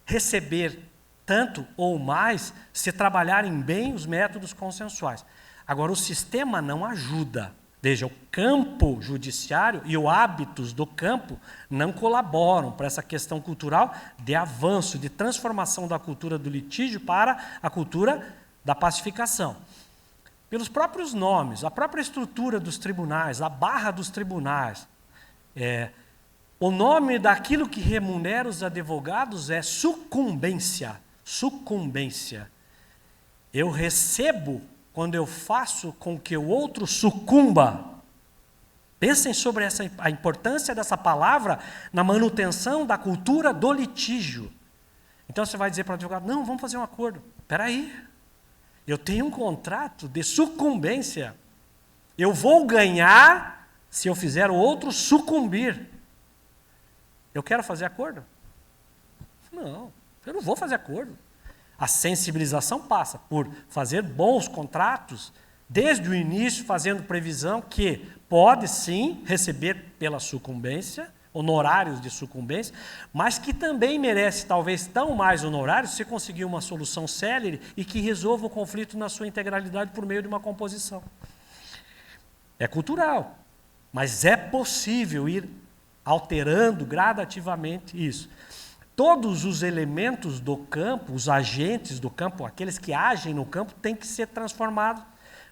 S2: receber tanto ou mais se trabalharem bem os métodos consensuais. Agora, o sistema não ajuda. Veja, o campo judiciário e os hábitos do campo não colaboram para essa questão cultural de avanço, de transformação da cultura do litígio para a cultura da pacificação. Pelos próprios nomes, a própria estrutura dos tribunais, a barra dos tribunais, o nome daquilo que remunera os advogados é sucumbência. Sucumbência. Eu recebo quando eu faço com que o outro sucumba. Pensem sobre a importância dessa palavra na manutenção da cultura do litígio. Então você vai dizer para o advogado, não, vamos fazer um acordo. Espera aí, eu tenho um contrato de sucumbência. Eu vou ganhar se eu fizer o outro sucumbir. Eu quero fazer acordo? Não, eu não vou fazer acordo. A sensibilização passa por fazer bons contratos, desde o início fazendo previsão que pode sim receber pela sucumbência, honorários de sucumbência, mas que também merece talvez tão mais honorários se conseguir uma solução célere e que resolva o conflito na sua integralidade por meio de uma composição. É cultural, mas é possível ir alterando gradativamente isso. Todos os elementos do campo, os agentes do campo, aqueles que agem no campo, têm que ser transformados.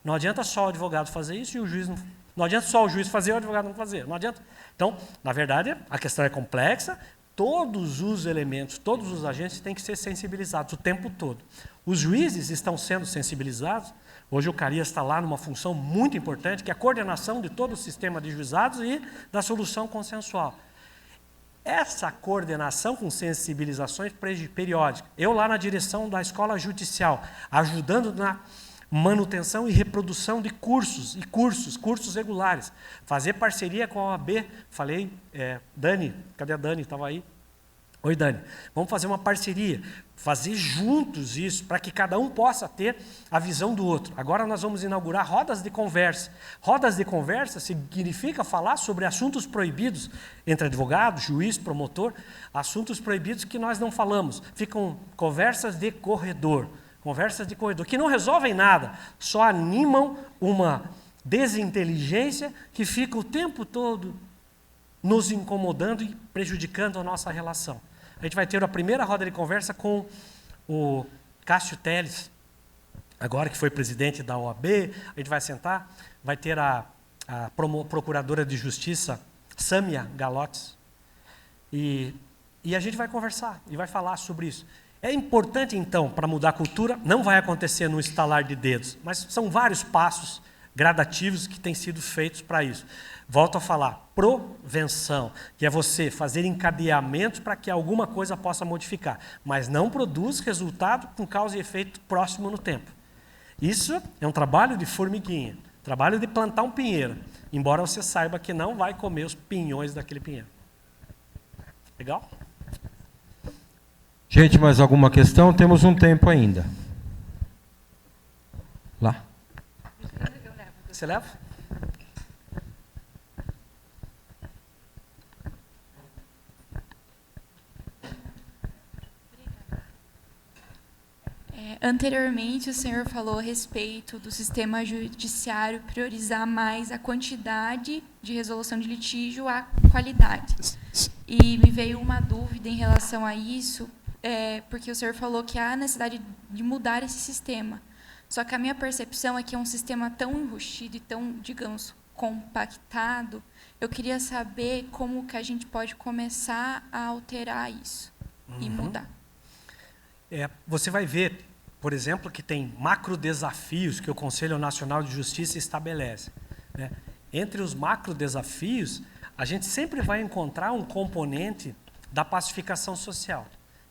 S2: Não adianta só o advogado fazer isso e o juiz não adianta só o juiz fazer e o advogado não fazer. Não adianta. Então, na verdade, a questão é complexa. Todos os elementos, todos os agentes têm que ser sensibilizados o tempo todo. Os juízes estão sendo sensibilizados. Hoje o Carias está lá numa função muito importante, que é a coordenação de todo o sistema de juizados e da solução consensual. Essa coordenação com sensibilizações periódicas, eu lá na direção da escola judicial, ajudando na manutenção e reprodução de cursos regulares, fazer parceria com a OAB, falei, Dani, cadê a Dani? Estava aí. Oi, Dani, vamos fazer uma parceria, fazer juntos isso, para que cada um possa ter a visão do outro. Agora nós vamos inaugurar rodas de conversa. Rodas de conversa significa falar sobre assuntos proibidos entre advogado, juiz, promotor, assuntos proibidos que nós não falamos. Ficam conversas de corredor, que não resolvem nada, só animam uma desinteligência que fica o tempo todo nos incomodando e prejudicando a nossa relação. A gente vai ter a primeira roda de conversa com o Cássio Telles, agora que foi presidente da OAB, a gente vai sentar, vai ter a procuradora de justiça, Sâmia Galotes, e a gente vai conversar e vai falar sobre isso. É importante, então, para mudar a cultura, não vai acontecer no estalar de dedos, mas são vários passos gradativos que têm sido feitos para isso. Volto a falar, provenção, que é você fazer encadeamentos para que alguma coisa possa modificar, mas não produz resultado com causa e efeito próximo no tempo. Isso é um trabalho de formiguinha, trabalho de plantar um pinheiro, embora você saiba que não vai comer os pinhões daquele pinheiro. Legal?
S1: Gente, mais alguma questão? Temos um tempo ainda. Lá.
S2: Você leva?
S4: Anteriormente, o senhor falou a respeito do sistema judiciário priorizar mais a quantidade de resolução de litígio à qualidade. E me veio uma dúvida em relação a isso, porque o senhor falou que há necessidade de mudar esse sistema. Só que a minha percepção é que é um sistema tão enrustido e tão, digamos, compactado. Eu queria saber como que a gente pode começar a alterar isso e mudar.
S2: Você vai ver, por exemplo, que tem macro desafios que o Conselho Nacional de Justiça estabelece, né? Entre os macro desafios, a gente sempre vai encontrar um componente da pacificação social.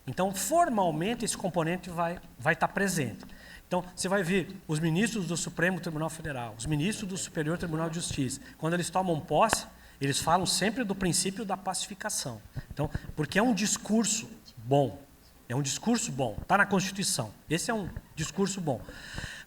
S2: Então, formalmente, esse componente vai estar presente. Então, você vai ver os ministros do Supremo Tribunal Federal, os ministros do Superior Tribunal de Justiça, quando eles tomam posse, eles falam sempre do princípio da pacificação. Então, porque é um discurso bom. É um discurso bom, está na Constituição. Esse é um discurso bom.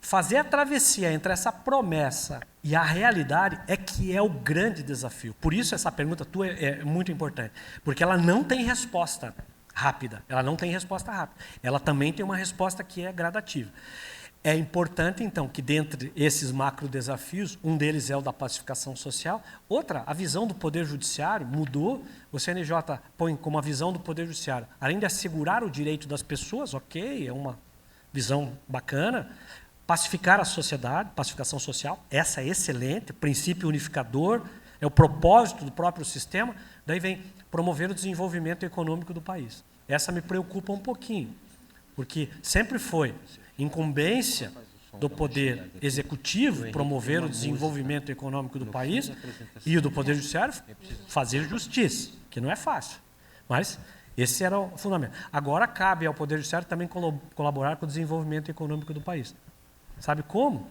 S2: Fazer a travessia entre essa promessa e a realidade é que é o grande desafio. Por isso essa pergunta tua é muito importante, porque ela não tem resposta rápida. Ela não tem resposta rápida. Ela também tem uma resposta que é gradativa. É importante, então, que dentre esses macro desafios, um deles é o da pacificação social. Outra, a visão do Poder Judiciário mudou. O CNJ põe como a visão do Poder Judiciário, além de assegurar o direito das pessoas, ok, é uma visão bacana, pacificar a sociedade, pacificação social, essa é excelente, princípio unificador, é o propósito do próprio sistema. Daí vem promover o desenvolvimento econômico do país. Essa me preocupa um pouquinho, porque sempre foi incumbência do Poder Executivo promover o desenvolvimento econômico do país e o do Poder Judiciário fazer justiça, que não é fácil. Mas esse era o fundamento. Agora cabe ao Poder Judiciário também colaborar com o desenvolvimento econômico do país. Sabe como?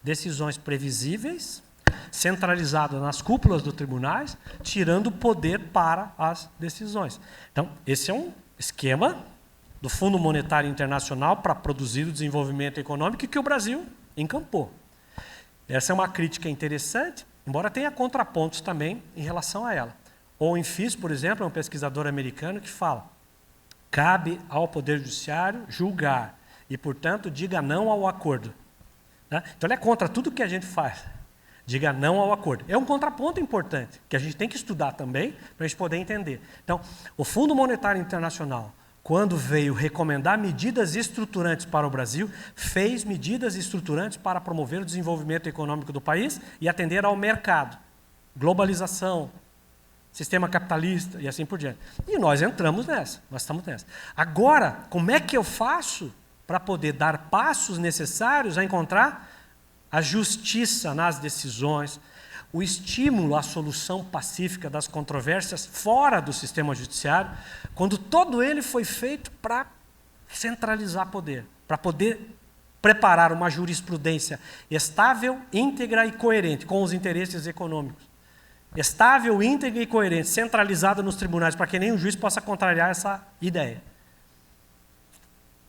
S2: Decisões previsíveis, centralizadas nas cúpulas dos tribunais, tirando o poder para as decisões. Então, esse é um esquema do Fundo Monetário Internacional para produzir o desenvolvimento econômico que o Brasil encampou. Essa é uma crítica interessante, embora tenha contrapontos também em relação a ela. Owen Fisk, por exemplo, é um pesquisador americano que fala: cabe ao Poder Judiciário julgar e, portanto, diga não ao acordo. Né? Então, ele é contra tudo que a gente faz. Diga não ao acordo. É um contraponto importante, que a gente tem que estudar também, para a gente poder entender. Então, o Fundo Monetário Internacional, quando veio recomendar medidas estruturantes para o Brasil, fez medidas estruturantes para promover o desenvolvimento econômico do país e atender ao mercado. Globalização, sistema capitalista e assim por diante. E nós entramos nessa, nós estamos nessa. Agora, como é que eu faço para poder dar passos necessários a encontrar a justiça nas decisões, o estímulo à solução pacífica das controvérsias fora do sistema judiciário, quando todo ele foi feito para centralizar poder, para poder preparar uma jurisprudência estável, íntegra e coerente com os interesses econômicos. Estável, íntegra e coerente, centralizada nos tribunais, para que nenhum juiz possa contrariar essa ideia.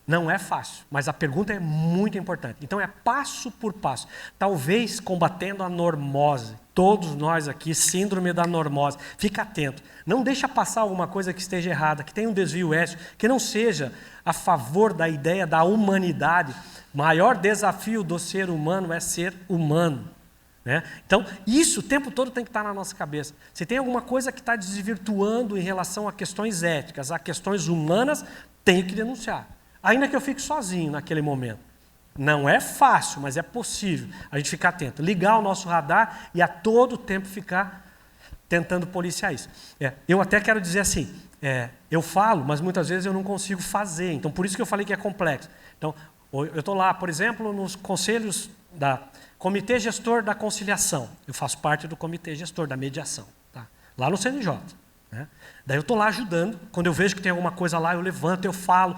S2: Não é fácil, mas a pergunta é muito importante. Então é passo por passo. Talvez combatendo a normose. Todos nós aqui, síndrome da normose. Fica atento. Não deixa passar alguma coisa que esteja errada, que tenha um desvio ético, que não seja a favor da ideia da humanidade. O maior desafio do ser humano é ser humano. Né? Então, isso o tempo todo tem que estar na nossa cabeça. Se tem alguma coisa que está desvirtuando em relação a questões éticas, a questões humanas, tenho que denunciar. ainda que eu fique sozinho naquele momento. Não é fácil, mas é possível a gente ficar atento. Ligar o nosso radar e a todo tempo ficar tentando policiar isso. Eu até quero dizer assim, eu falo, mas muitas vezes eu não consigo fazer. Então, por isso que eu falei que é complexo. Então, eu estou lá, por exemplo, nos conselhos da Comitê Gestor da Conciliação. Eu faço parte do Comitê Gestor da Mediação, tá? Lá no CNJ. Né? Daí eu estou lá ajudando. Quando eu vejo que tem alguma coisa lá, eu levanto, eu falo.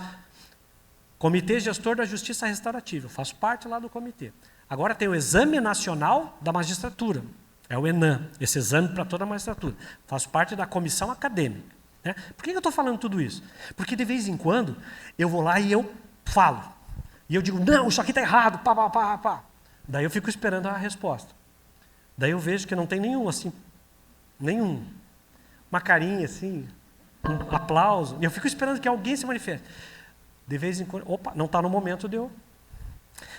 S2: Comitê Gestor da Justiça Restaurativa. Eu faço parte lá do comitê. Agora tem o Exame Nacional da Magistratura. É o ENAM, esse exame para toda a magistratura. Faço parte da comissão acadêmica. Né? Por que eu estou falando tudo isso? Porque de vez em quando eu vou lá e eu falo. E eu digo, não, isso aqui está errado, pá, pá, pá, pá. Daí eu fico esperando a resposta. Daí eu vejo que não tem nenhum, assim, nenhum. Uma carinha, assim, um aplauso. E eu fico esperando que alguém se manifeste. De vez em quando, opa, não está no momento de eu.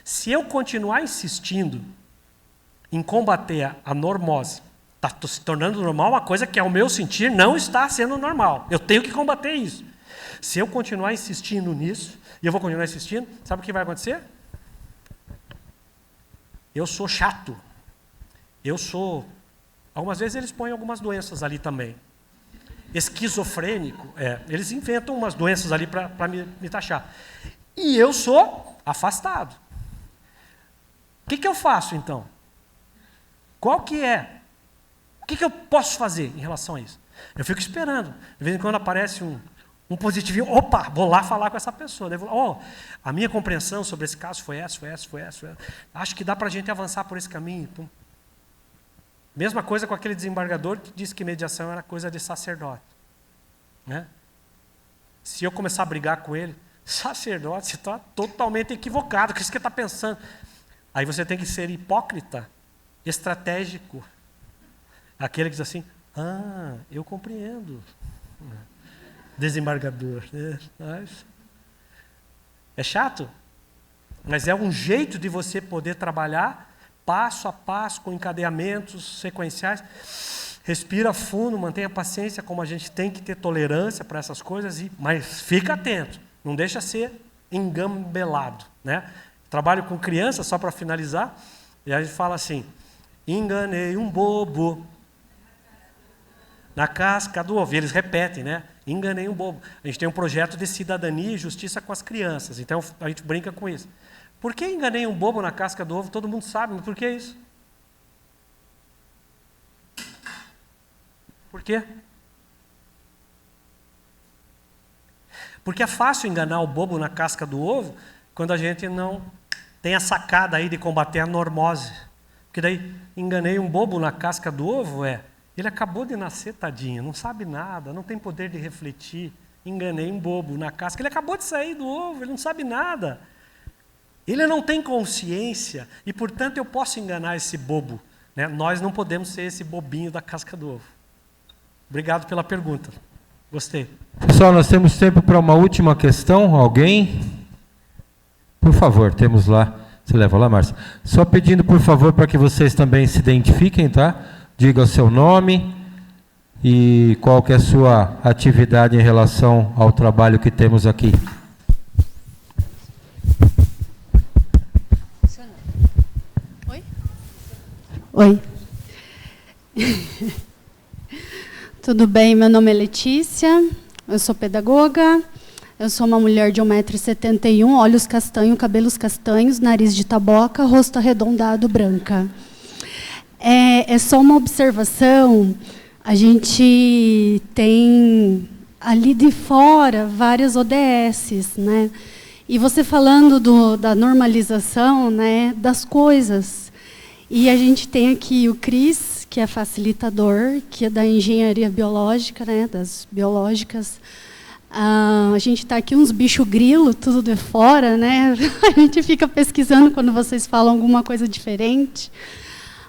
S2: Se eu continuar insistindo em combater a normose, está se tornando normal uma coisa que, ao meu sentir, não está sendo normal. Eu tenho que combater isso. Se eu continuar insistindo nisso, e eu vou continuar insistindo, sabe o que vai acontecer? Eu sou chato. Algumas vezes eles põem algumas doenças ali também. Esquizofrênico, eles inventam umas doenças ali para me taxar. E eu sou afastado. O que eu faço, então? Qual que é? O que eu posso fazer em relação a isso? Eu fico esperando. De vez em quando aparece um positivinho. Opa, vou lá falar com essa pessoa. A minha compreensão sobre esse caso foi essa. Acho que dá para a gente avançar por esse caminho. Pum. Mesma coisa com aquele desembargador que disse que mediação era coisa de sacerdote. Né? Se eu começar a brigar com ele, sacerdote, você está totalmente equivocado. O que você está pensando? Aí você tem que ser hipócrita, estratégico. Aquele que diz assim, eu compreendo. Desembargador. É chato, mas é um jeito de você poder trabalhar passo a passo, com encadeamentos sequenciais. Respira fundo, mantenha paciência, como a gente tem que ter tolerância para essas coisas, mas fica atento, não deixa ser engambelado. Né? Trabalho com crianças, só para finalizar, e a gente fala assim, enganei um bobo na casca do ovo. E eles repetem, né? Enganei um bobo. A gente tem um projeto de cidadania e justiça com as crianças, então a gente brinca com isso. Por que enganei um bobo na casca do ovo? Todo mundo sabe, mas por que isso? Por quê? Porque é fácil enganar o bobo na casca do ovo quando a gente não tem a sacada aí de combater a normose. Porque daí, enganei um bobo na casca do ovo, ele acabou de nascer, tadinho, não sabe nada, não tem poder de refletir. Enganei um bobo na casca, ele acabou de sair do ovo, ele não sabe nada. Ele não tem consciência e, portanto, eu posso enganar esse bobo. Né? Nós não podemos ser esse bobinho da casca do ovo. Obrigado pela pergunta. Gostei.
S1: Pessoal, nós temos tempo para uma última questão. Alguém? Por favor, temos lá. Você leva lá, Márcia. Só pedindo, por favor, para que vocês também se identifiquem, tá? Diga o seu nome e qual que é a sua atividade em relação ao trabalho que temos aqui.
S5: Oi. Tudo bem? Meu nome é Letícia, eu sou pedagoga, eu sou uma mulher de 1,71 m, olhos castanhos, cabelos castanhos, nariz de taboca, rosto arredondado, branca. É só uma observação, a gente tem ali de fora várias ODSs, né? E você falando da normalização, né, das coisas. E a gente tem aqui o Cris, que é facilitador, que é da engenharia biológica, né, das biológicas. A gente está aqui uns bicho grilo, tudo de fora, né? A gente fica pesquisando quando vocês falam alguma coisa diferente.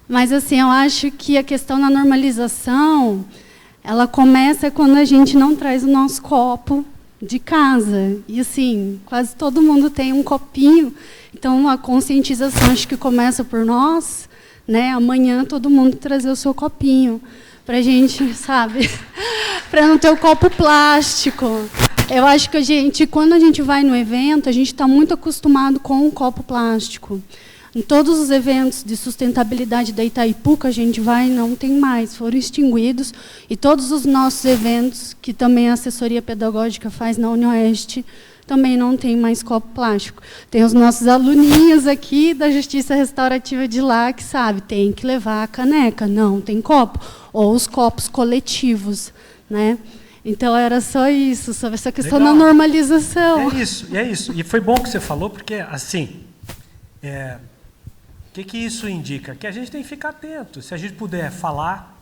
S5: Mas assim, eu acho que a questão da normalização, ela começa quando a gente não traz o nosso copo de casa. E assim, quase todo mundo tem um copinho. Então, a conscientização acho que começa por nós, né? Amanhã todo mundo trazer o seu copinho para a gente, sabe? Para não ter o copo plástico. Eu acho que quando a gente vai no evento, a gente está muito acostumado com o copo plástico. Em todos os eventos de sustentabilidade da Itaipu que a gente vai, não tem mais, foram extinguidos. E todos os nossos eventos, que também a assessoria pedagógica faz na UniOeste, também não tem mais copo plástico. Tem os nossos aluninhos aqui da Justiça Restaurativa de lá que sabe, tem que levar a caneca, não tem copo. Ou os copos coletivos, né? Então, era só isso, sobre essa questão da normalização.
S2: É isso. E foi bom que você falou, porque, assim, o que isso indica? Que a gente tem que ficar atento. Se a gente puder falar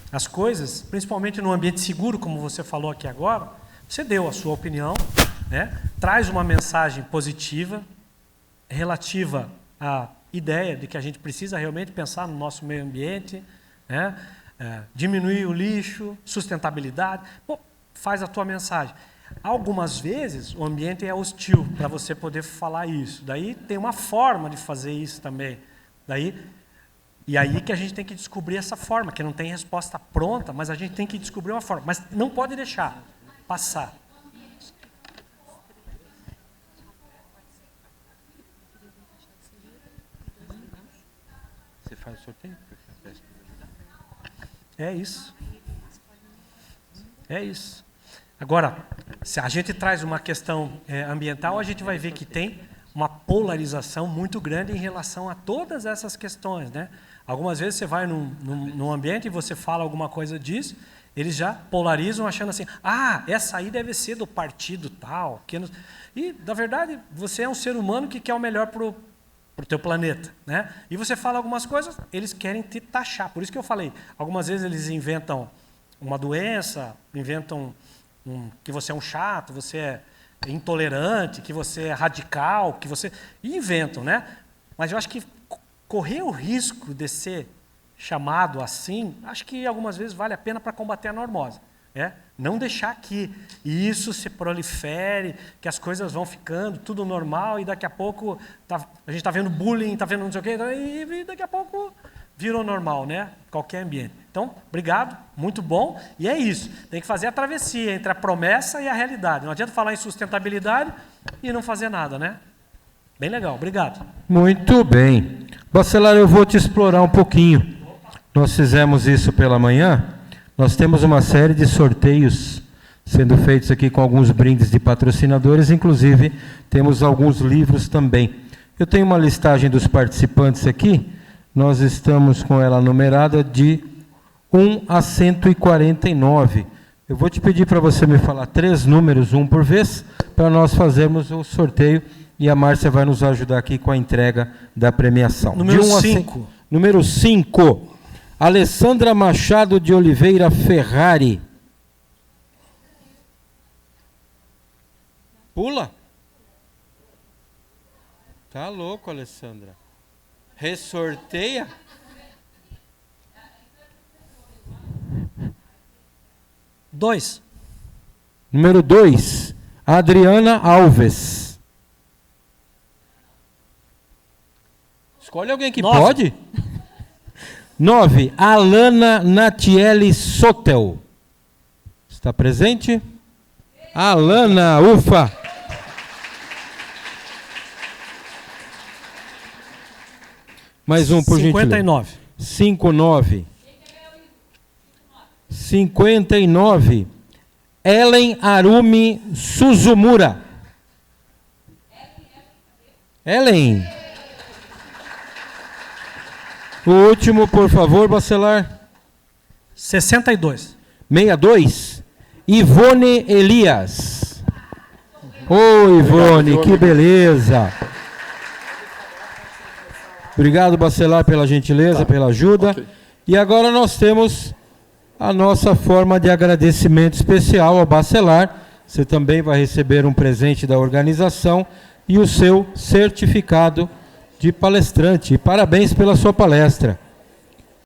S2: as coisas, principalmente num ambiente seguro, como você falou aqui agora, você deu a sua opinião, né? Traz uma mensagem positiva, relativa à ideia de que a gente precisa realmente pensar no nosso meio ambiente, né? Diminuir o lixo, sustentabilidade. Pô, faz a tua mensagem. Algumas vezes o ambiente é hostil para você poder falar isso. Daí tem uma forma de fazer isso também. E aí que a gente tem que descobrir essa forma, que não tem resposta pronta, mas a gente tem que descobrir uma forma. Mas não pode deixar passar.
S1: Você faz o sorteio?
S2: É isso. Agora, se a gente traz uma questão ambiental, a gente vai ver que tem uma polarização muito grande em relação a todas essas questões, né? Algumas vezes você vai num ambiente e você fala alguma coisa disso, eles já polarizam achando assim, essa aí deve ser do partido tal. E, na verdade, você é um ser humano que quer o melhor para o teu planeta, né? E você fala algumas coisas, eles querem te taxar. Por isso que eu falei, algumas vezes eles inventam uma doença, inventam que você é um chato, você é intolerante, que você é radical, que você... E inventam, né? Mas eu acho que correr o risco de ser chamado assim, acho que algumas vezes vale a pena para combater a normose. Não deixar que isso se prolifere, que as coisas vão ficando tudo normal e daqui a pouco a gente está vendo bullying, está vendo não sei o quê, e daqui a pouco virou normal, né? Qualquer ambiente. Então, obrigado, muito bom. E é isso, tem que fazer a travessia entre a promessa e a realidade. Não adianta falar em sustentabilidade e não fazer nada, né? Bem legal, obrigado.
S1: Muito bem. Bacelar, eu vou te explorar um pouquinho. Nós fizemos isso pela manhã. Nós temos uma série de sorteios sendo feitos aqui com alguns brindes de patrocinadores, inclusive temos alguns livros também. Eu tenho uma listagem dos participantes aqui, nós estamos com ela numerada de 1 a 149. Eu vou te pedir para você me falar 3 números, um por vez, para nós fazermos o sorteio e a Márcia vai nos ajudar aqui com a entrega da premiação.
S2: Número 5.
S1: Número 5. Alessandra Machado de Oliveira Ferrari. Pula? Tá louco, Alessandra. Ressorteia?
S2: Dois.
S1: Número 2. Adriana Alves. Escolhe alguém que
S2: 9.
S1: pode. 9. Alana Natiele Sotel. Está presente? Alana, ufa! Mais um, por
S2: 59.
S1: gentileza. 59. 59. Ellen Arumi Suzumura. Ellen. O último, por favor, Bacelar.
S2: 62.
S1: 62. Ivone Elias. Oi, Ivone, que beleza. Obrigado, Bacelar, pela gentileza, pela ajuda. Okay. E agora nós temos a nossa forma de agradecimento especial ao Bacelar. Você também vai receber um presente da organização e o seu certificado de palestrante. Parabéns pela sua palestra.